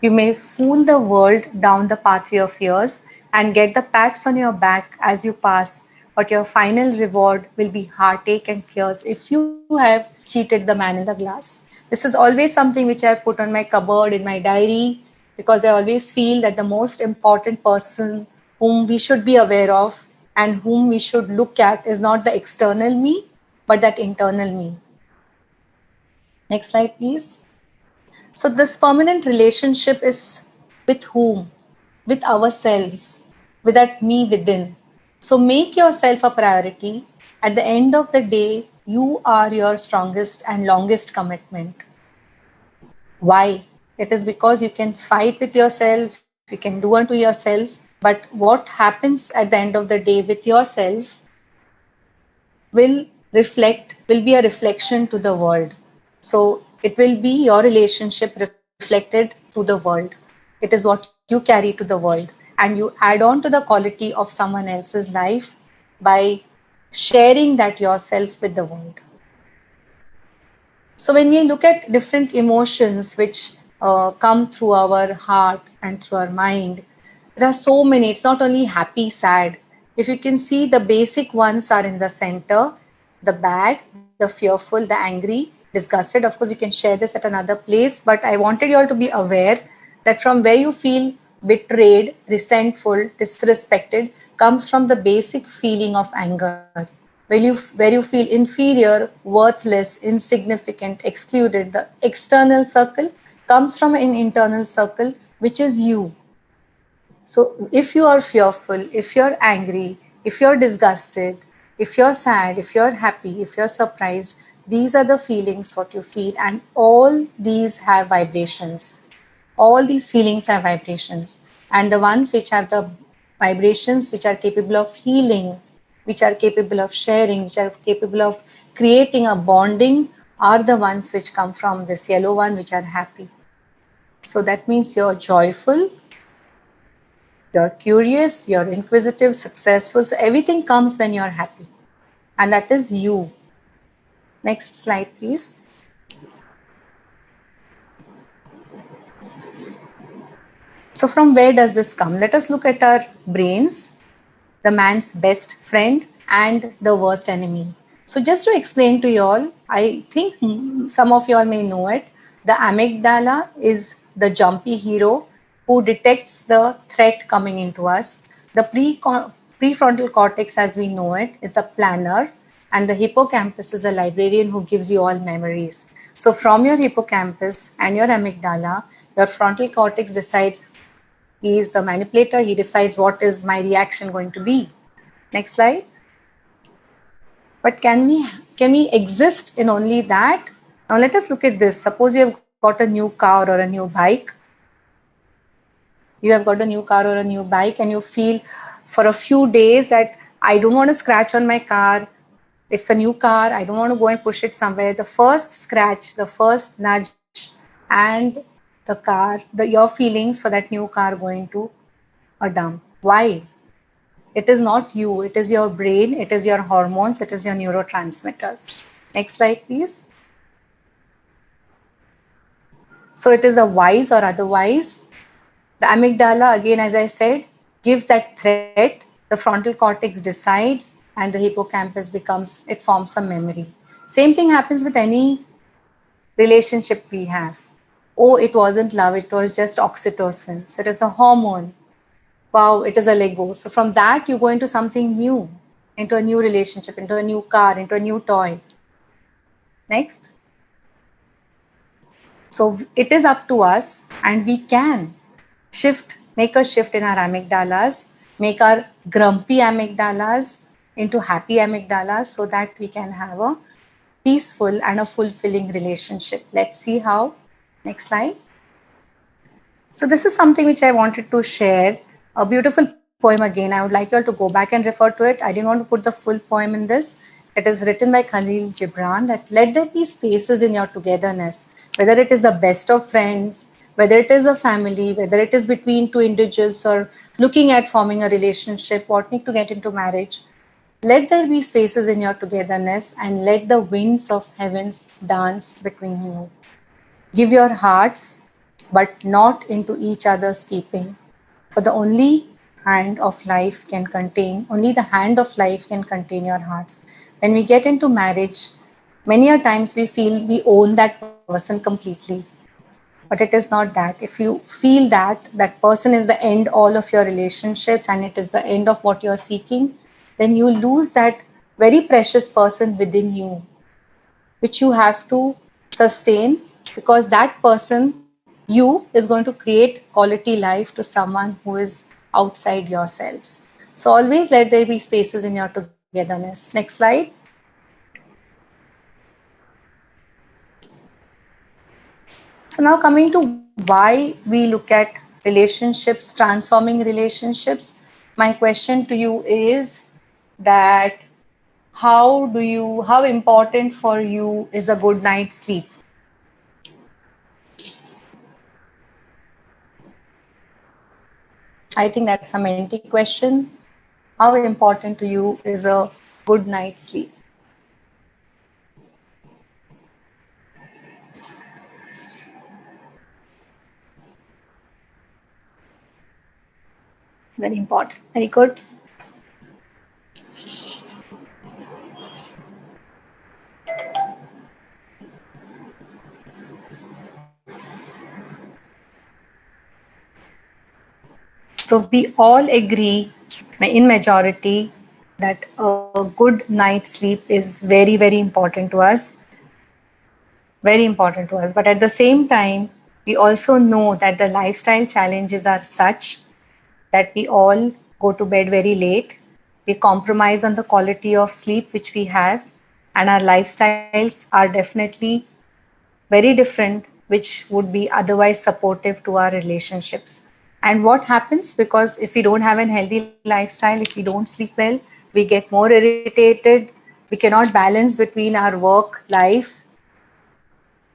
You may fool the world down the pathway of years and get the pats on your back as you pass, but your final reward will be heartache and tears if you have cheated the man in the glass. This is always something which I have put on my cupboard in my diary because I always feel that the most important person whom we should be aware of and whom we should look at is not the external me, but that internal me. Next slide, please. So, this permanent relationship is with whom? With ourselves, with that me within. So, make yourself a priority. At the end of the day, you are your strongest and longest commitment. Why? It is because you can fight with yourself, you can do unto yourself, but what happens at the end of the day with yourself will be a reflection to the world. So it will be your relationship reflected to the world. It is what you carry to the world, and you add on to the quality of someone else's life by sharing that yourself with the world. So when we look at different emotions which come through our heart and through our mind, there are so many. It's not only happy, sad. If you can see, the basic ones are in the center: the bad, the fearful, the angry, disgusted. Of course, you can share this at another place, but I wanted you all to be aware that from where you feel betrayed, resentful, disrespected comes from the basic feeling of anger, where you feel inferior, worthless, insignificant, excluded. The external circle comes from an internal circle, which is you. So if you are fearful, if you're angry, if you're disgusted, if you're sad, if you're happy, if you're surprised, these are the feelings what you feel, and all these have vibrations. All these feelings have vibrations, and the ones which have the vibrations which are capable of healing, which are capable of sharing, which are capable of creating a bonding, are the ones which come from this yellow one, which are happy. So that means you're joyful, you're curious, you're inquisitive, successful. So everything comes when you're happy, and that is you. Next slide, please. So from where does this come? Let us look at our brains, the man's best friend and the worst enemy. So just to explain to you all, I think some of you all may know it. The amygdala is the jumpy hero who detects the threat coming into us. The prefrontal cortex, as we know it, is the planner, and the hippocampus is the librarian who gives you all memories. So from your hippocampus and your amygdala, your frontal cortex decides. He is the manipulator. He decides what is my reaction going to be. Next slide. But can we exist in only that? Now let us look at this. Suppose you have got a new car or a new bike. You have got a new car or a new bike, and you feel for a few days that I don't want to scratch on my car. It's a new car. I don't want to go and push it somewhere. The first scratch, the first nudge, and the car, your feelings for that new car going to a dump. Why? It is not you, it is your brain, it is your hormones, it is your neurotransmitters. Next slide, please. So it is a wise or otherwise. The amygdala, again, as I said, gives that threat. The frontal cortex decides, and the hippocampus it forms a memory. Same thing happens with any relationship we have. Oh, it wasn't love, it was just oxytocin. So it is a hormone. Wow, it is a Lego. So from that, you go into something new, into a new relationship, into a new car, into a new toy. Next. So it is up to us, and we can make a shift in our amygdalas, make our grumpy amygdalas into happy amygdalas so that we can have a peaceful and a fulfilling relationship. Let's see how. Next slide. So this is something which I wanted to share. A beautiful poem again. I would like you all to go back and refer to it. I didn't want to put the full poem in this. It is written by Khalil Gibran that let there be spaces in your togetherness, whether it is the best of friends, whether it is a family, whether it is between two individuals or looking at forming a relationship, wanting to get into marriage. Let there be spaces in your togetherness and let the winds of heavens dance between you. Give your hearts, but not into each other's keeping. For the only the hand of life can contain your hearts. When we get into marriage, many a times we feel we own that person completely. But it is not that. If you feel that that person is the end all of your relationships and it is the end of what you're seeking, then you lose that very precious person within you, which you have to sustain, because that person, you, is going to create quality life to someone who is outside yourselves. So always let there be spaces in your togetherness. Next slide. So now coming to why we look at relationships, transforming relationships, my question to you is that how important for you is a good night's sleep? I think that's a Menti question. How important to you is a good night's sleep? Very important. Very good. So we all agree in majority that a good night's sleep is very, very important to us. Very important to us. But at the same time, we also know that the lifestyle challenges are such that we all go to bed very late. We compromise on the quality of sleep which we have, and our lifestyles are definitely very different, which would be otherwise supportive to our relationships. And what happens, because if we don't have a healthy lifestyle, if we don't sleep well, we get more irritated, we cannot balance between our work life,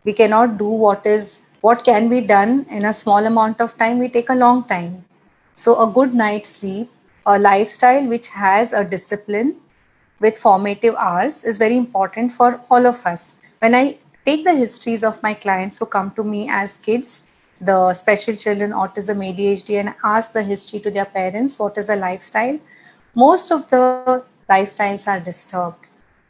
we cannot do what can be done in a small amount of time, we take a long time. So a good night's sleep, a lifestyle which has a discipline with formative hours is very important for all of us. When I take the histories of my clients who come to me as kids, the special children, autism, ADHD, and ask the history to their parents, what is the lifestyle, most of the lifestyles are disturbed.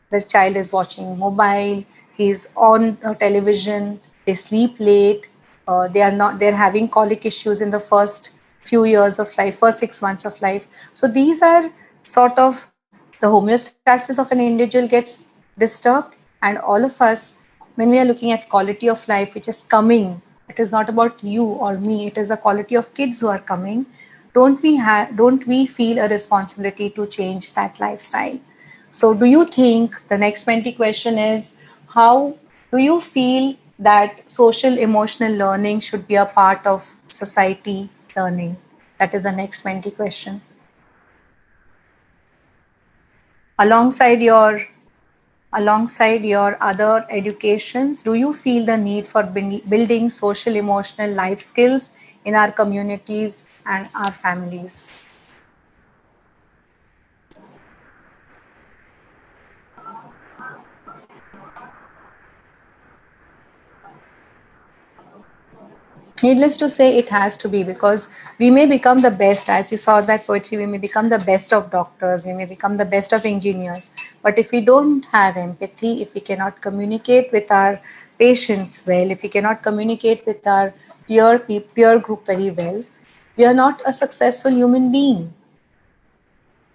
The child is watching mobile, he's on television, they sleep late, they're having colic issues in the first few years of life, first 6 months of life. So these are sort of the homeostasis of an individual gets disturbed, and all of us, when we are looking at quality of life which is coming, it is not about you or me, it is the quality of kids who are coming. Don't we feel a responsibility to change that lifestyle? So, do you think the next 20 question is, how do you feel that social emotional learning should be a part of society learning? That is the next 20 question. Alongside your other educations, do you feel the need for building social emotional life skills in our communities and our families? Needless to say, it has to be, because we may become the best, as you saw that poetry, we may become the best of doctors, we may become the best of engineers. But if we don't have empathy, if we cannot communicate with our patients well, if we cannot communicate with our peer group very well, we are not a successful human being.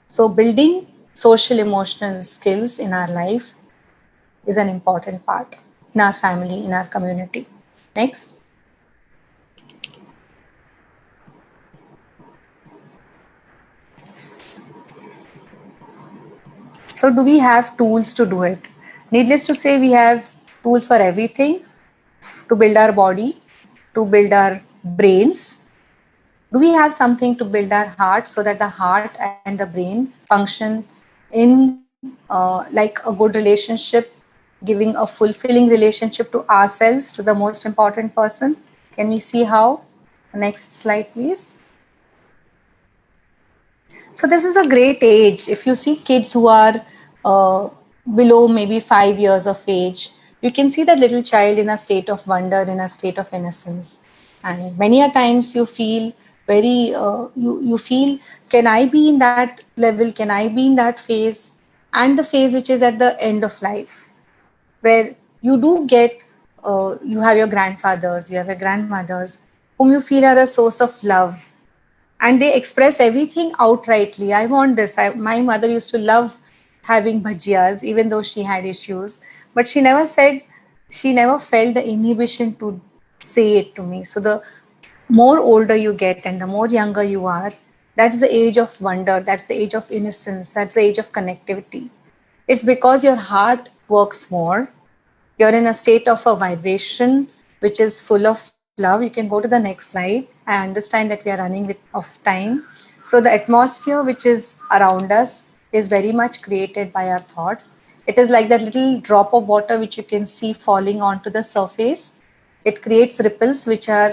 So, building social emotional skills in our life is an important part in our family, in our community. Next. So, do we have tools to do it? Needless to say, we have tools for everything, to build our body, to build our brains. Do we have something to build our heart so that the heart and the brain function in like a good relationship, giving a fulfilling relationship to ourselves, to the most important person? Can we see how? Next slide, please. So this is a great age. If you see kids who are below maybe 5 years of age, you can see that little child in a state of wonder, in a state of innocence. And many a times you feel you feel, can I be in that level? Can I be in that phase? And the phase which is at the end of life, where you do get, you have your grandfathers, you have your grandmothers, whom you feel are a source of love, and they express everything outrightly. I want this. My mother used to love having bhajias, even though she had issues, but she never felt the inhibition to say it to me. So the more older you get and the more younger you are, that's the age of wonder, that's the age of innocence, that's the age of connectivity. It's because your heart works more, you're in a state of a vibration which is full of love. You can go to the next slide. I understand that we are running with of time. So the atmosphere which is around us is very much created by our thoughts. It is like that little drop of water which you can see falling onto the surface. It creates ripples which are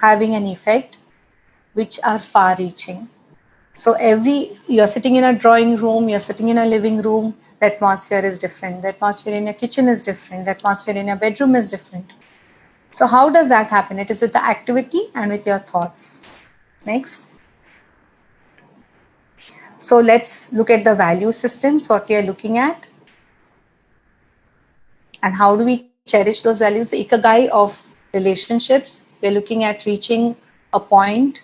having an effect, which are far reaching. So you're sitting in a drawing room, you're sitting in a living room, the atmosphere is different. The atmosphere in your kitchen is different. The atmosphere in your bedroom is different. So how does that happen? It is with the activity and with your thoughts. Next. So let's look at the value systems, what we are looking at. And how do we cherish those values? The ikigai of relationships, we're looking at reaching a point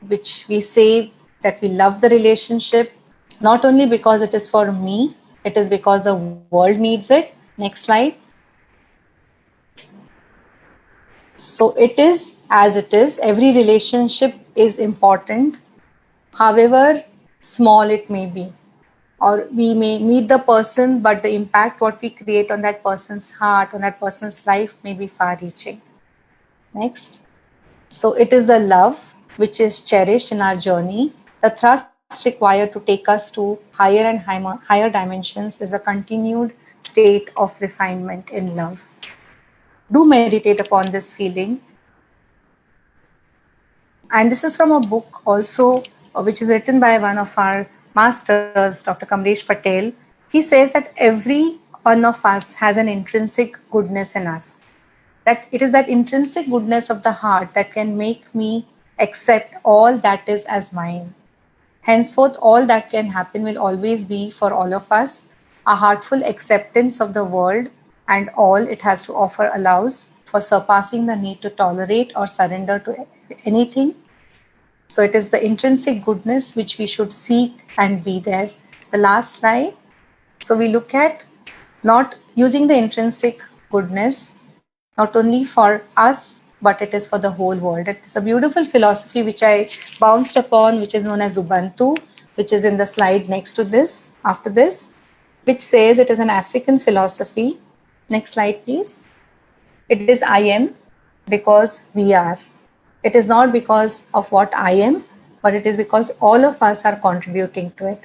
which we say that we love the relationship, not only because it is for me, it is because the world needs it. Next slide. So it is as it is. Every relationship is important, however small it may be. Or we may meet the person, but the impact what we create on that person's heart, on that person's life may be far reaching. Next. So it is the love which is cherished in our journey. The thrust required to take us to higher and higher dimensions is a continued state of refinement in love. Do meditate upon this feeling. And this is from a book also, which is written by one of our masters, Dr. Kamlesh Patel. He says that every one of us has an intrinsic goodness in us. That it is that intrinsic goodness of the heart that can make me accept all that is as mine. Henceforth, all that can happen will always be for all of us. A heartful acceptance of the world and all it has to offer allows for surpassing the need to tolerate or surrender to anything. So it is the intrinsic goodness which we should seek and be there. The last slide. So we look at not using the intrinsic goodness, not only for us, but it is for the whole world. It is a beautiful philosophy which I bounced upon, which is known as Ubuntu, which is in the slide next to this, after this, which says it is an African philosophy. Next slide, please. It is I am because we are. It is not because of what I am, but it is because all of us are contributing to it.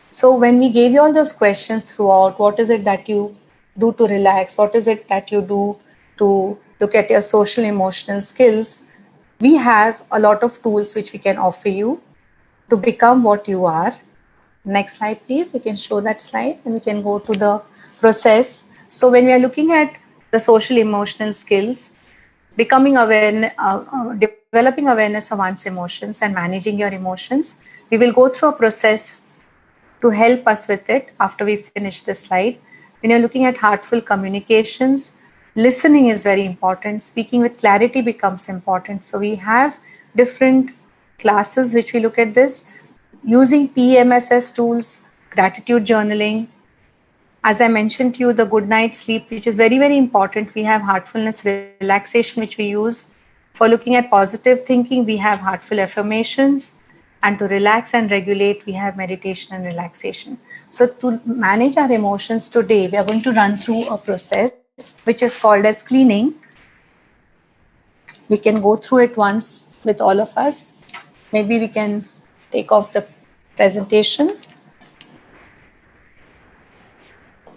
So when we gave you all those questions throughout, what is it that you do to relax? What is it that you do to look at your social emotional skills? We have a lot of tools which we can offer you to become what you are. Next slide, please. You can show that slide and we can go to the process. So when we are looking at the social emotional skills, developing awareness of one's emotions and managing your emotions, we will go through a process to help us with it after we finish this slide. When you're looking at heartful communications, listening is very important. Speaking with clarity becomes important. So we have different classes which we look at this using PMSS tools, gratitude journaling. As I mentioned to you, the good night sleep, which is very, very important. We have heartfulness relaxation, which we use. For looking at positive thinking, we have heartful affirmations. And to relax and regulate, we have meditation and relaxation. So to manage our emotions today, we are going to run through a process which is called as cleaning. We can go through it once with all of us. Maybe we can take off the presentation.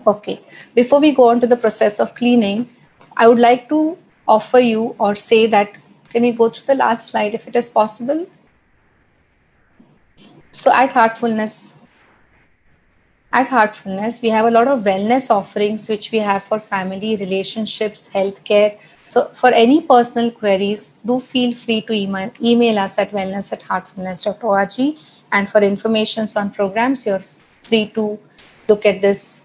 Okay, before we go on to the process of cleaning, I would like to offer you or say that, can we go through the last slide if it is possible? So at Heartfulness, we have a lot of wellness offerings which we have for family, relationships, healthcare. So for any personal queries, do feel free to email us at wellness@heartfulness.org. And for informations on programs, you're free to look at this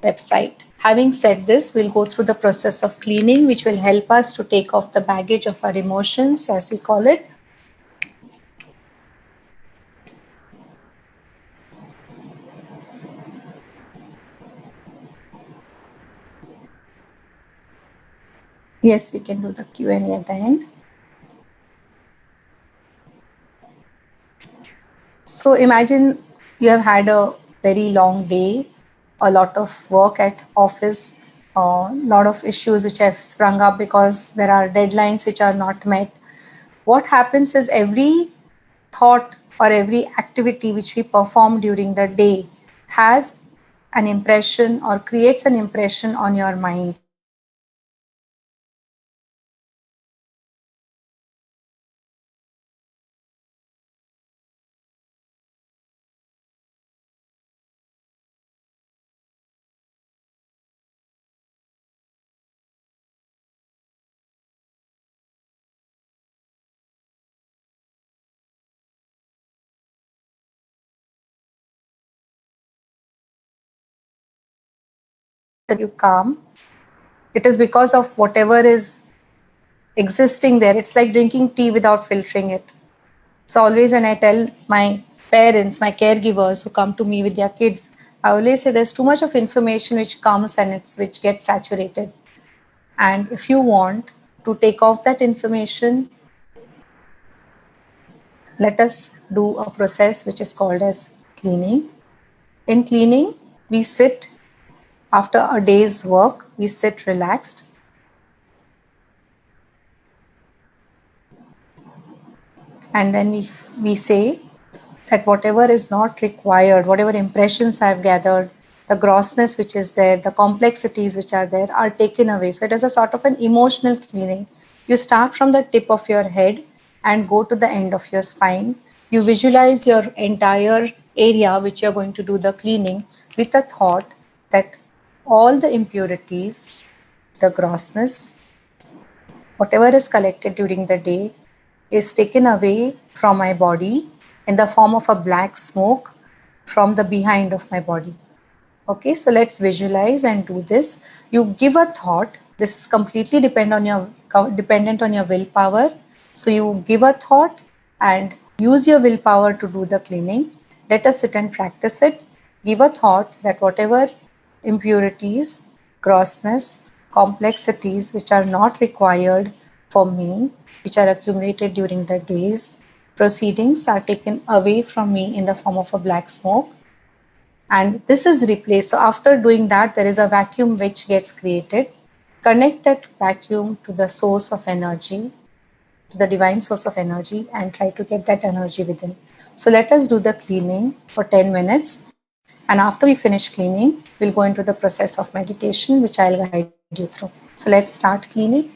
website. Having said this, we'll go through the process of cleaning, which will help us to take off the baggage of our emotions, as we call it. Yes, we can do the Q&A at the end. So imagine you have had a very long day, a lot of work at office, a lot of issues which have sprung up because there are deadlines which are not met. What happens is every thought or every activity which we perform during the day has an impression or creates an impression on your mind. That you calm, it is because of whatever is existing there. It's like drinking tea without filtering it. So always when I tell my parents, my caregivers who come to me with their kids, I always say there's too much of information which comes and it's which gets saturated. And if you want to take off that information, let us do a process which is called as cleaning. In cleaning, we sit after a day's work, we sit relaxed. And then we say that whatever is not required, whatever impressions I've gathered, the grossness which is there, the complexities which are taken away. So it is a sort of an emotional cleaning. You start from the tip of your head and go to the end of your spine. You visualize your entire area which you're going to do the cleaning with a thought that all the impurities, the grossness, whatever is collected during the day is taken away from my body in the form of a black smoke from the behind of my body. Okay, so let's visualize and do this. You give a thought. This is completely dependent on your willpower. So you give a thought and use your willpower to do the cleaning. Let us sit and practice it. Give a thought that whatever impurities, grossness, complexities which are not required for me, which are accumulated during the day's proceedings, are taken away from me in the form of a black smoke, and this is replaced. So after doing that, there is a vacuum which gets created. Connect that vacuum to the source of energy, to the divine source of energy, and try to get that energy within. So let us do the cleaning for 10 minutes. And after we finish cleaning, we'll go into the process of meditation, which I'll guide you through. So let's start cleaning.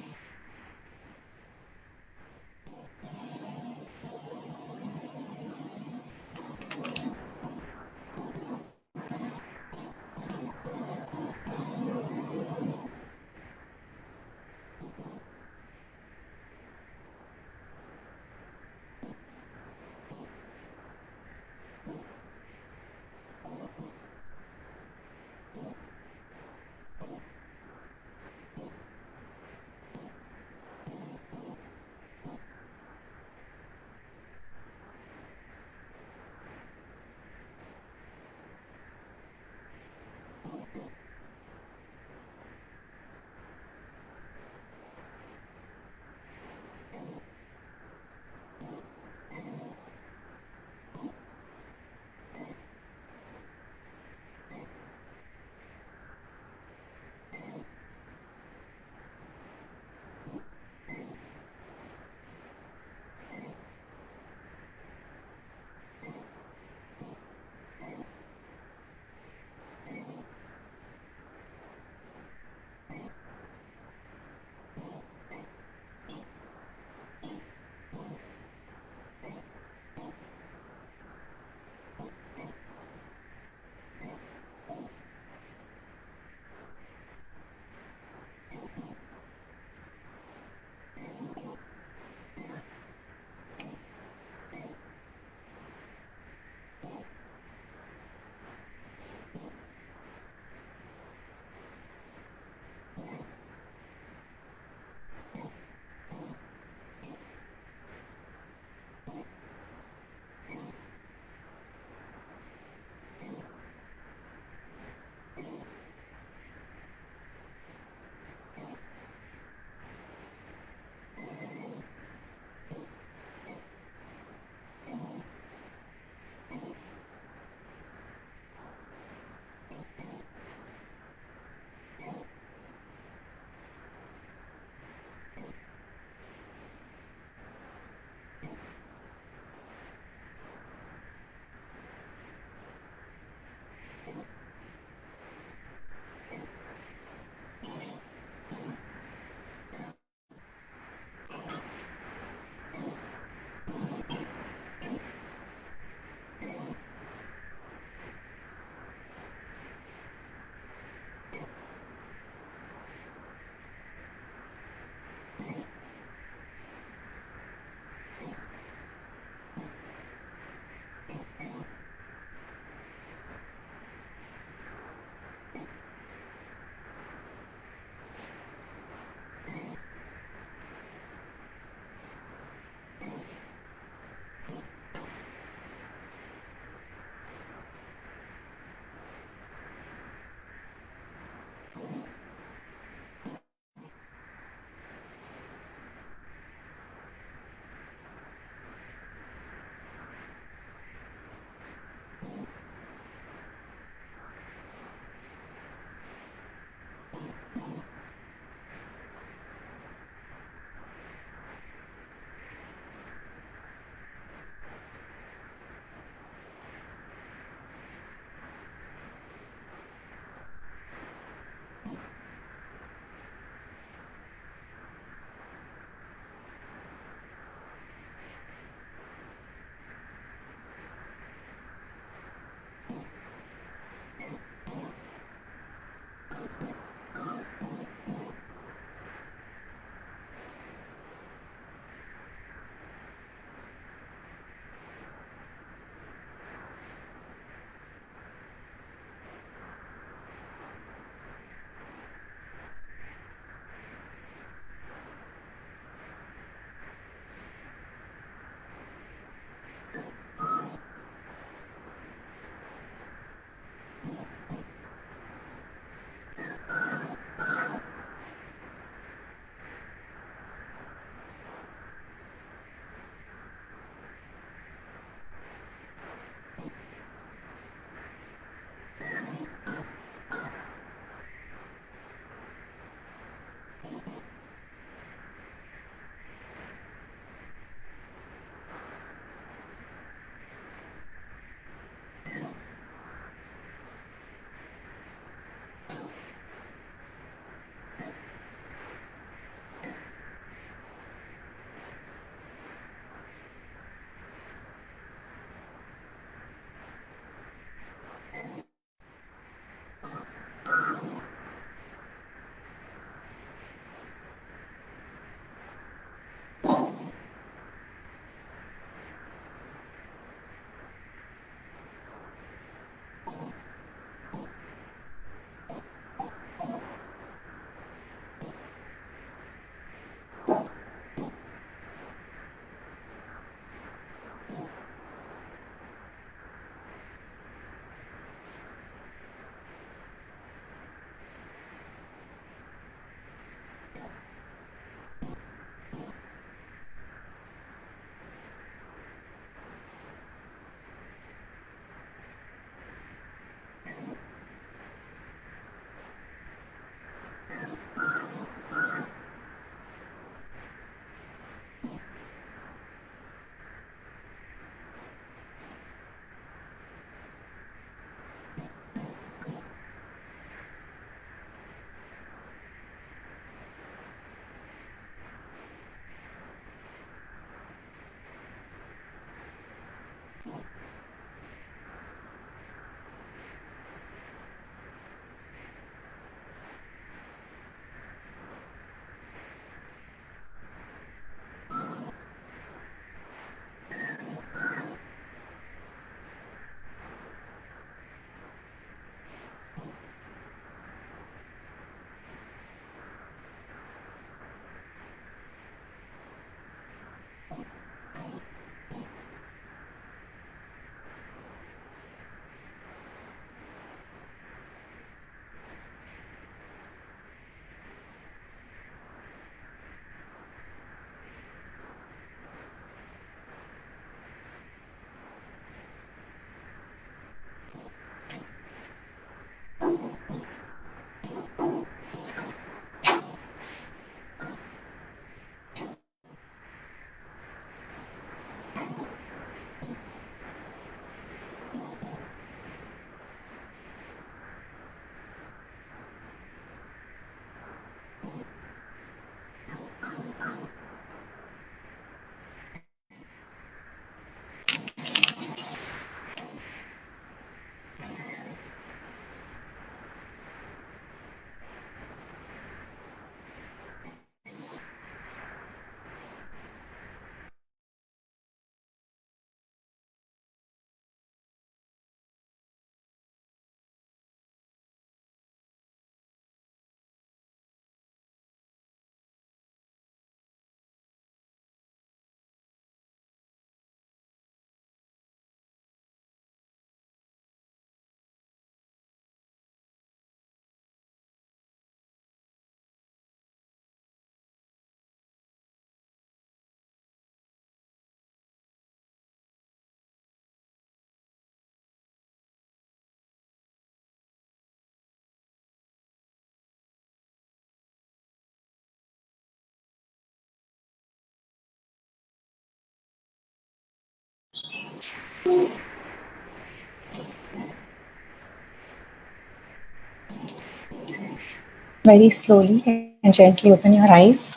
Very slowly and gently open your eyes.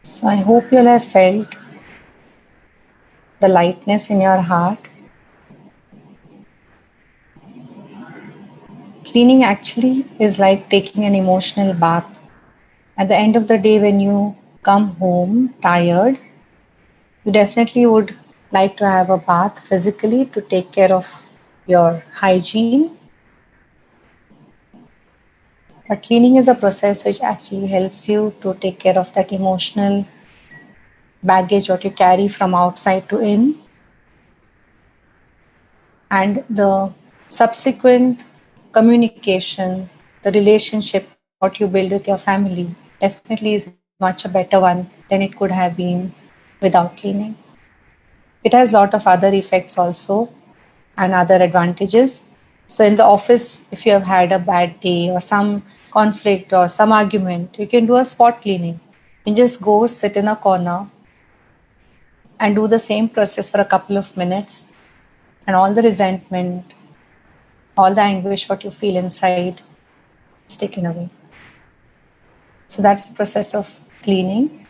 So I hope you'll have felt the lightness in your heart. Cleaning actually is like taking an emotional bath. At the end of the day, when you come home tired, you definitely would like to have a bath physically to take care of your hygiene. But cleaning is a process which actually helps you to take care of that emotional baggage what you carry from outside to in, and the subsequent communication, the relationship what you build with your family definitely is much a better one than it could have been without cleaning. It has a lot of other effects also and other advantages. So in the office, if you have had a bad day or some conflict or some argument, you can do a spot cleaning. You just go sit in a corner and do the same process for a couple of minutes, and all the resentment, all the anguish what you feel inside is taken away. So that's the process of cleaning.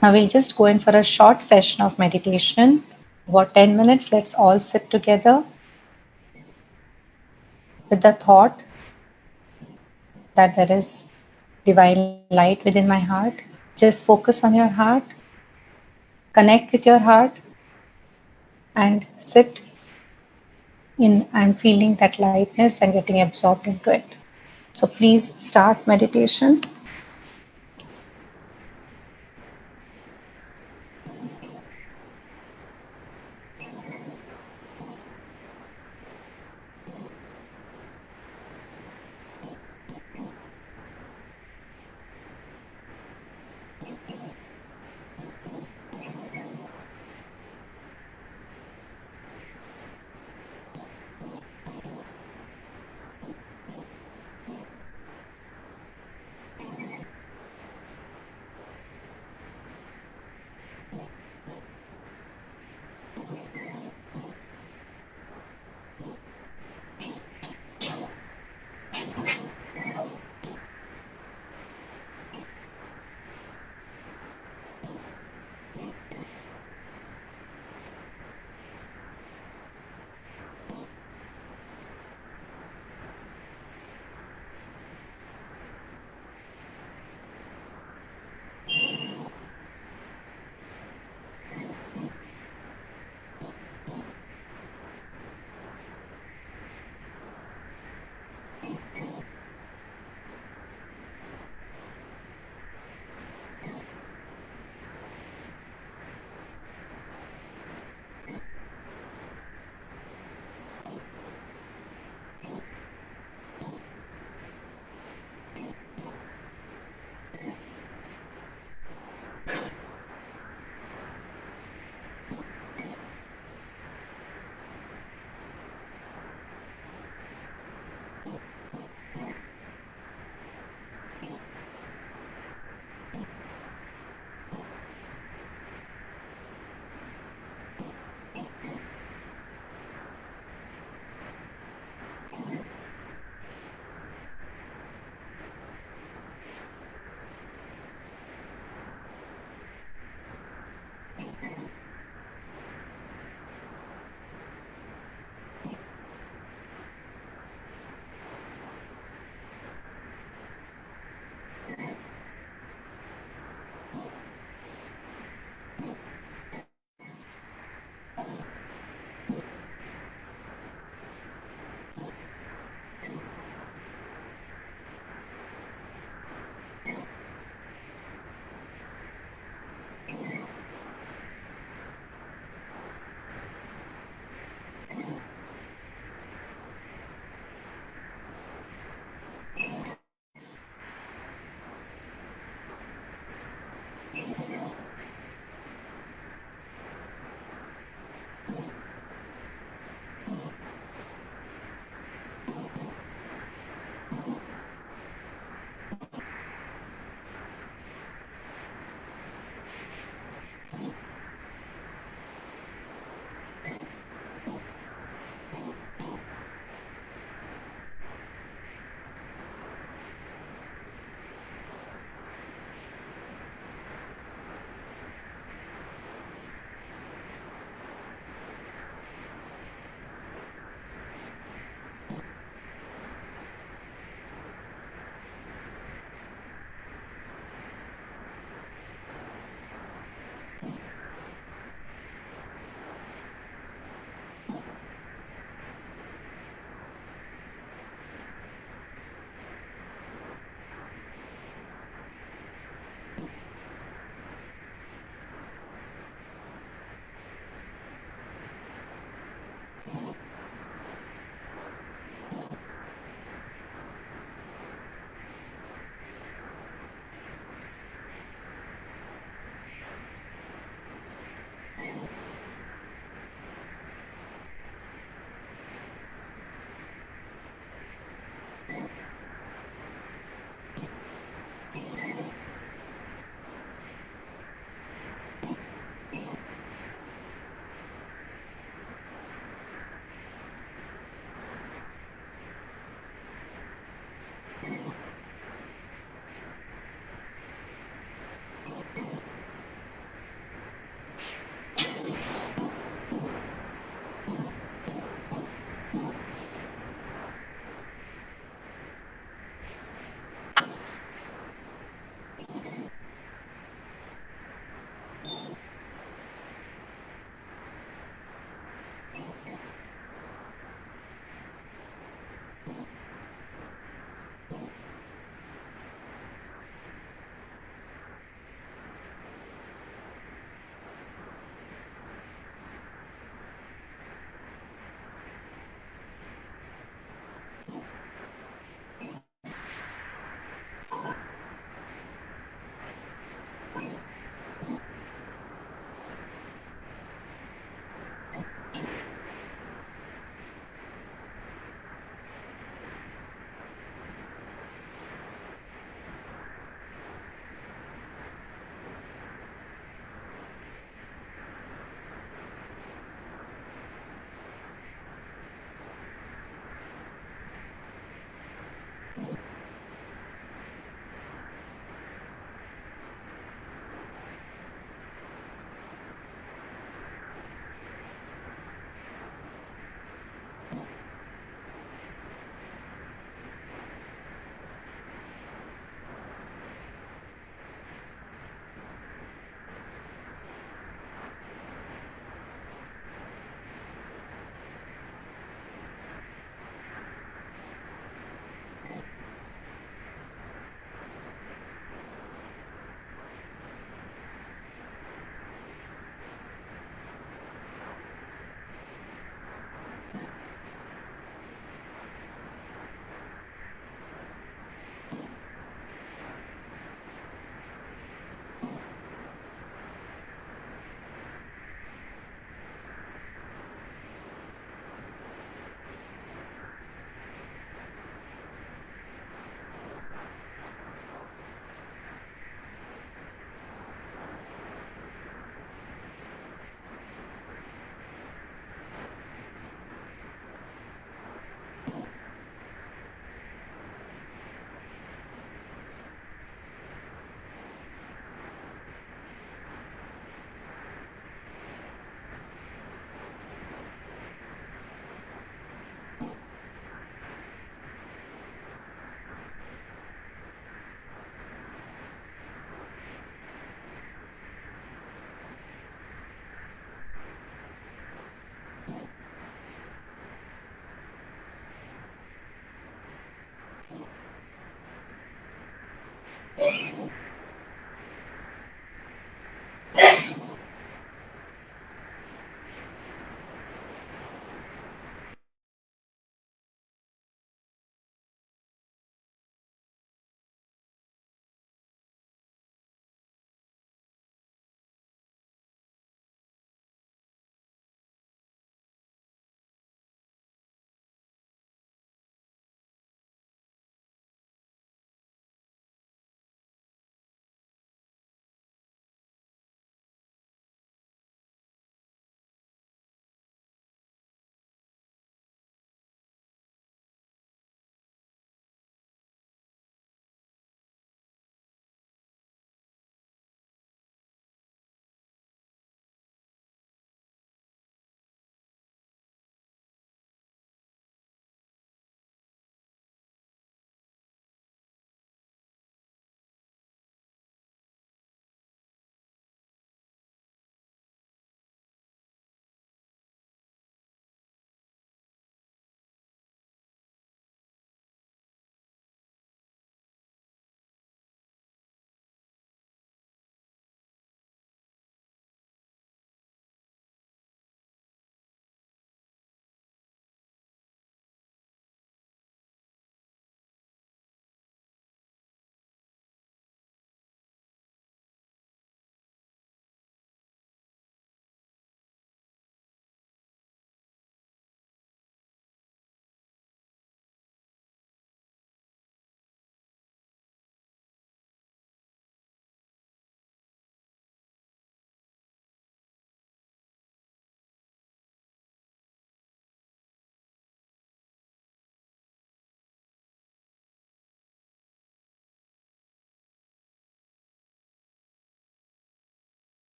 Now we'll just go in for a short session of meditation. About 10 minutes, let's all sit together with the thought that there is divine light within my heart. Just focus on your heart, connect with your heart, and sit in and feeling that lightness and getting absorbed into it. So please start meditation.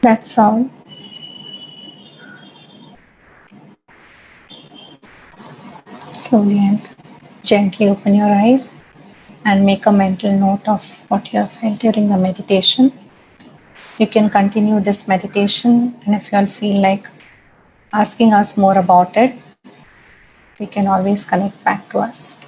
That's all. Slowly and gently open your eyes and make a mental note of what you have felt during the meditation. You can continue this meditation, and if you all feel like asking us more about it, you can always connect back to us.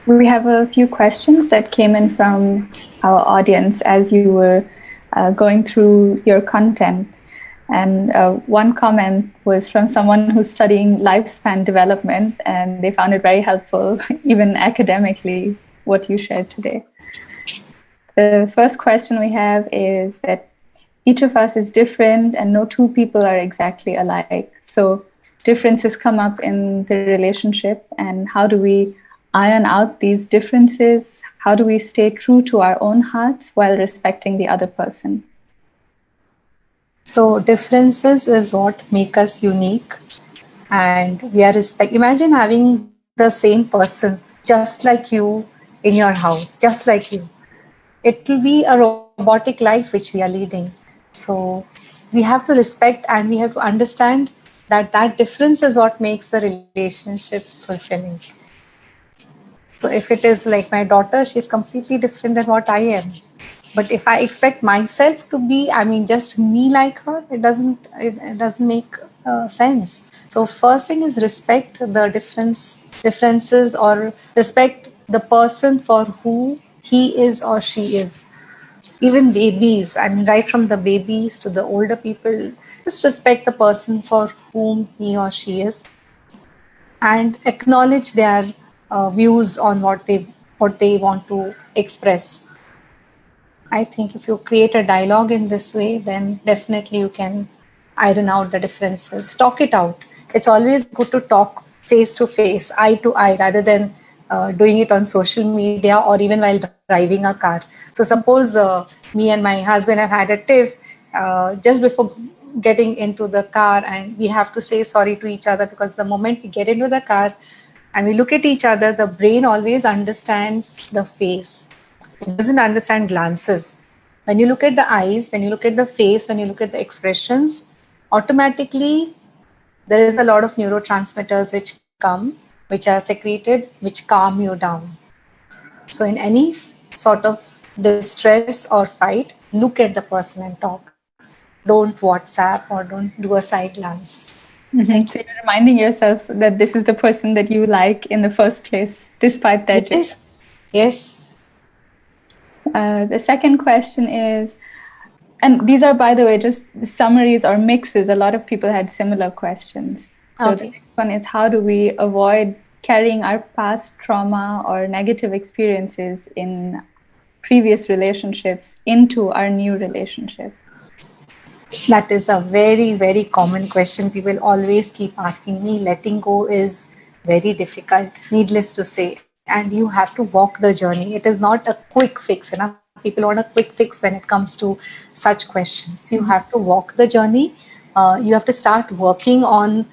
We have a few questions that came in from our audience as you were going through your content. And one comment was from someone who's studying lifespan development, and they found it very helpful, even academically, what you shared today. The first question we have is that each of us is different and no two people are exactly alike. So differences come up in the relationship, and how do we iron out these differences? How do we stay true to our own hearts while respecting the other person? So differences is what make us unique, and we are respect. Imagine having the same person just like you in your house, just like you. It will be a robotic life which we are leading. So we have to respect and we have to understand that that difference is what makes the relationship fulfilling. So if it is like my daughter, she's completely different than what I am. But if I expect myself to be, I mean, just me like her, it doesn't make sense. So first thing is respect the differences, or respect the person for who he is or she is. Even babies, I mean, right from the babies to the older people, just respect the person for whom he or she is, and acknowledge their views on what they want to express. I think if you create a dialogue in this way, then definitely you can iron out the differences. Talk it out. It's always good to talk face to face, eye to eye, rather than doing it on social media or even while driving a car. So, suppose me and my husband have had a tiff just before getting into the car, and we have to say sorry to each other, because the moment we get into the car and we look at each other, the brain always understands the face. It doesn't understand glances. When you look at the eyes, when you look at the face, when you look at the expressions, automatically there is a lot of neurotransmitters which come, which are secreted, which calm you down. So in any sort of distress or fight, look at the person and talk. Don't WhatsApp or don't do a side glance. So you're reminding yourself that this is the person that you like in the first place, despite their gender. Yes. Yes. The second question is, and these are, by the way, just summaries or mixes. A lot of people had similar questions. So the next one is, how do we avoid carrying our past trauma or negative experiences in previous relationships into our new relationship? That is a very, very common question. People always keep asking me. Letting go is very difficult, needless to say. And you have to walk the journey. It is not a quick fix. People want a quick fix when it comes to such questions. You have to walk the journey. You have to start working on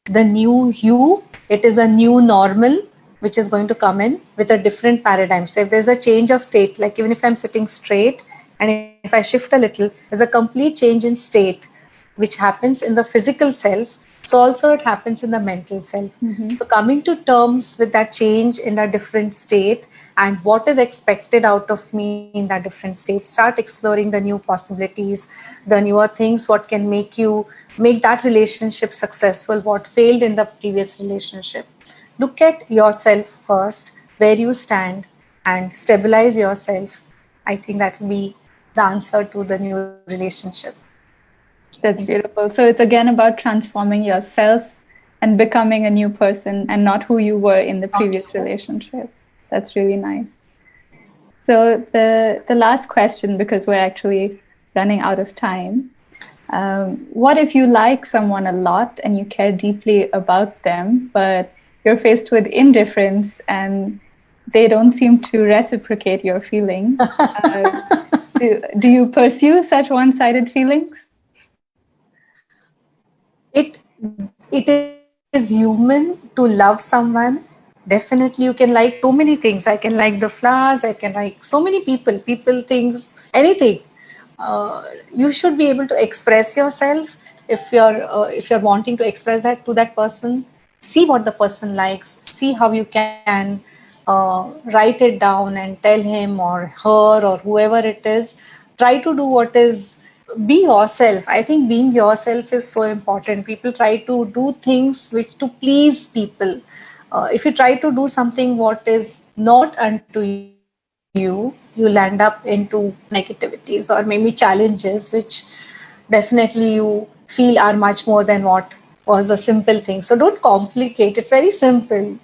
the new you. It is a new normal which is going to come in with a different paradigm. So if there's a change of state, like even if I'm sitting straight and if I shift a little, there's a complete change in state which happens in the physical self. So also it happens in the mental self. So coming to terms with that change in a different state and what is expected out of me in that different state, start exploring the new possibilities, the newer things, what can make that relationship successful, what failed in the previous relationship. Look at yourself first, where you stand, and stabilize yourself. I think that will be the answer to the new relationship. That's beautiful. So it's again about transforming yourself and becoming a new person and not who you were in the previous relationship. That's really nice. So the last question, because we're actually running out of time. What if you like someone a lot and you care deeply about them, but you're faced with indifference and they don't seem to reciprocate your feelings? Do you pursue such one-sided feelings? It is human to love someone. Definitely, you can like so many things. I can like the flowers. I can like so many people, things, anything. You should be able to express yourself. If you're wanting to express that to that person, see what the person likes. See how you can write it down and tell him or her or whoever it is. Try to do what is, be yourself. I think being yourself is so important. People try to do things which to please people. If you try to do something what is not unto you'll end up into negativities or maybe challenges which definitely you feel are much more than what was a simple thing. So don't complicate. It's very simple.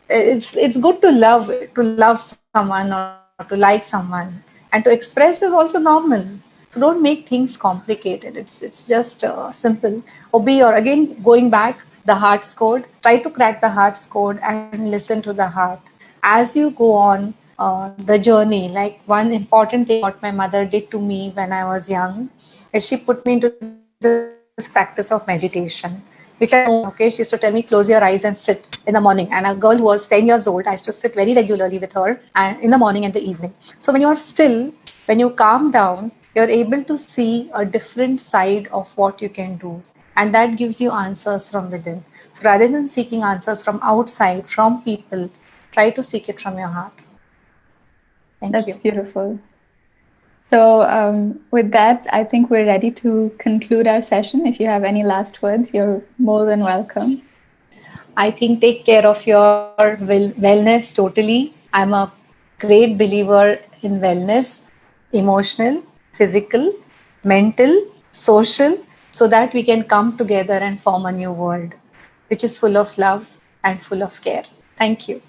It's good to love someone or to like someone, and to express is also normal. So don't make things complicated. It's just simple. Obi, or again going back, the heart's code. Try to crack the heart's code and listen to the heart as you go on the journey. Like, one important thing what my mother did to me when I was young is she put me into this practice of meditation, which I know. Okay, she used to tell me, close your eyes and sit in the morning. And a girl who was 10 years old, I used to sit very regularly with her and in the morning and the evening. So when you are still, when you calm down, you're able to see a different side of what you can do. And that gives you answers from within. So rather than seeking answers from outside, from people, try to seek it from your heart. Thank That's you. beautiful. So with that, I think we're ready to conclude our session. If you have any last words, you're more than welcome. I think take care of your wellness totally. I'm a great believer in wellness, emotional, physical, mental, social, so that we can come together and form a new world, which is full of love and full of care. Thank you.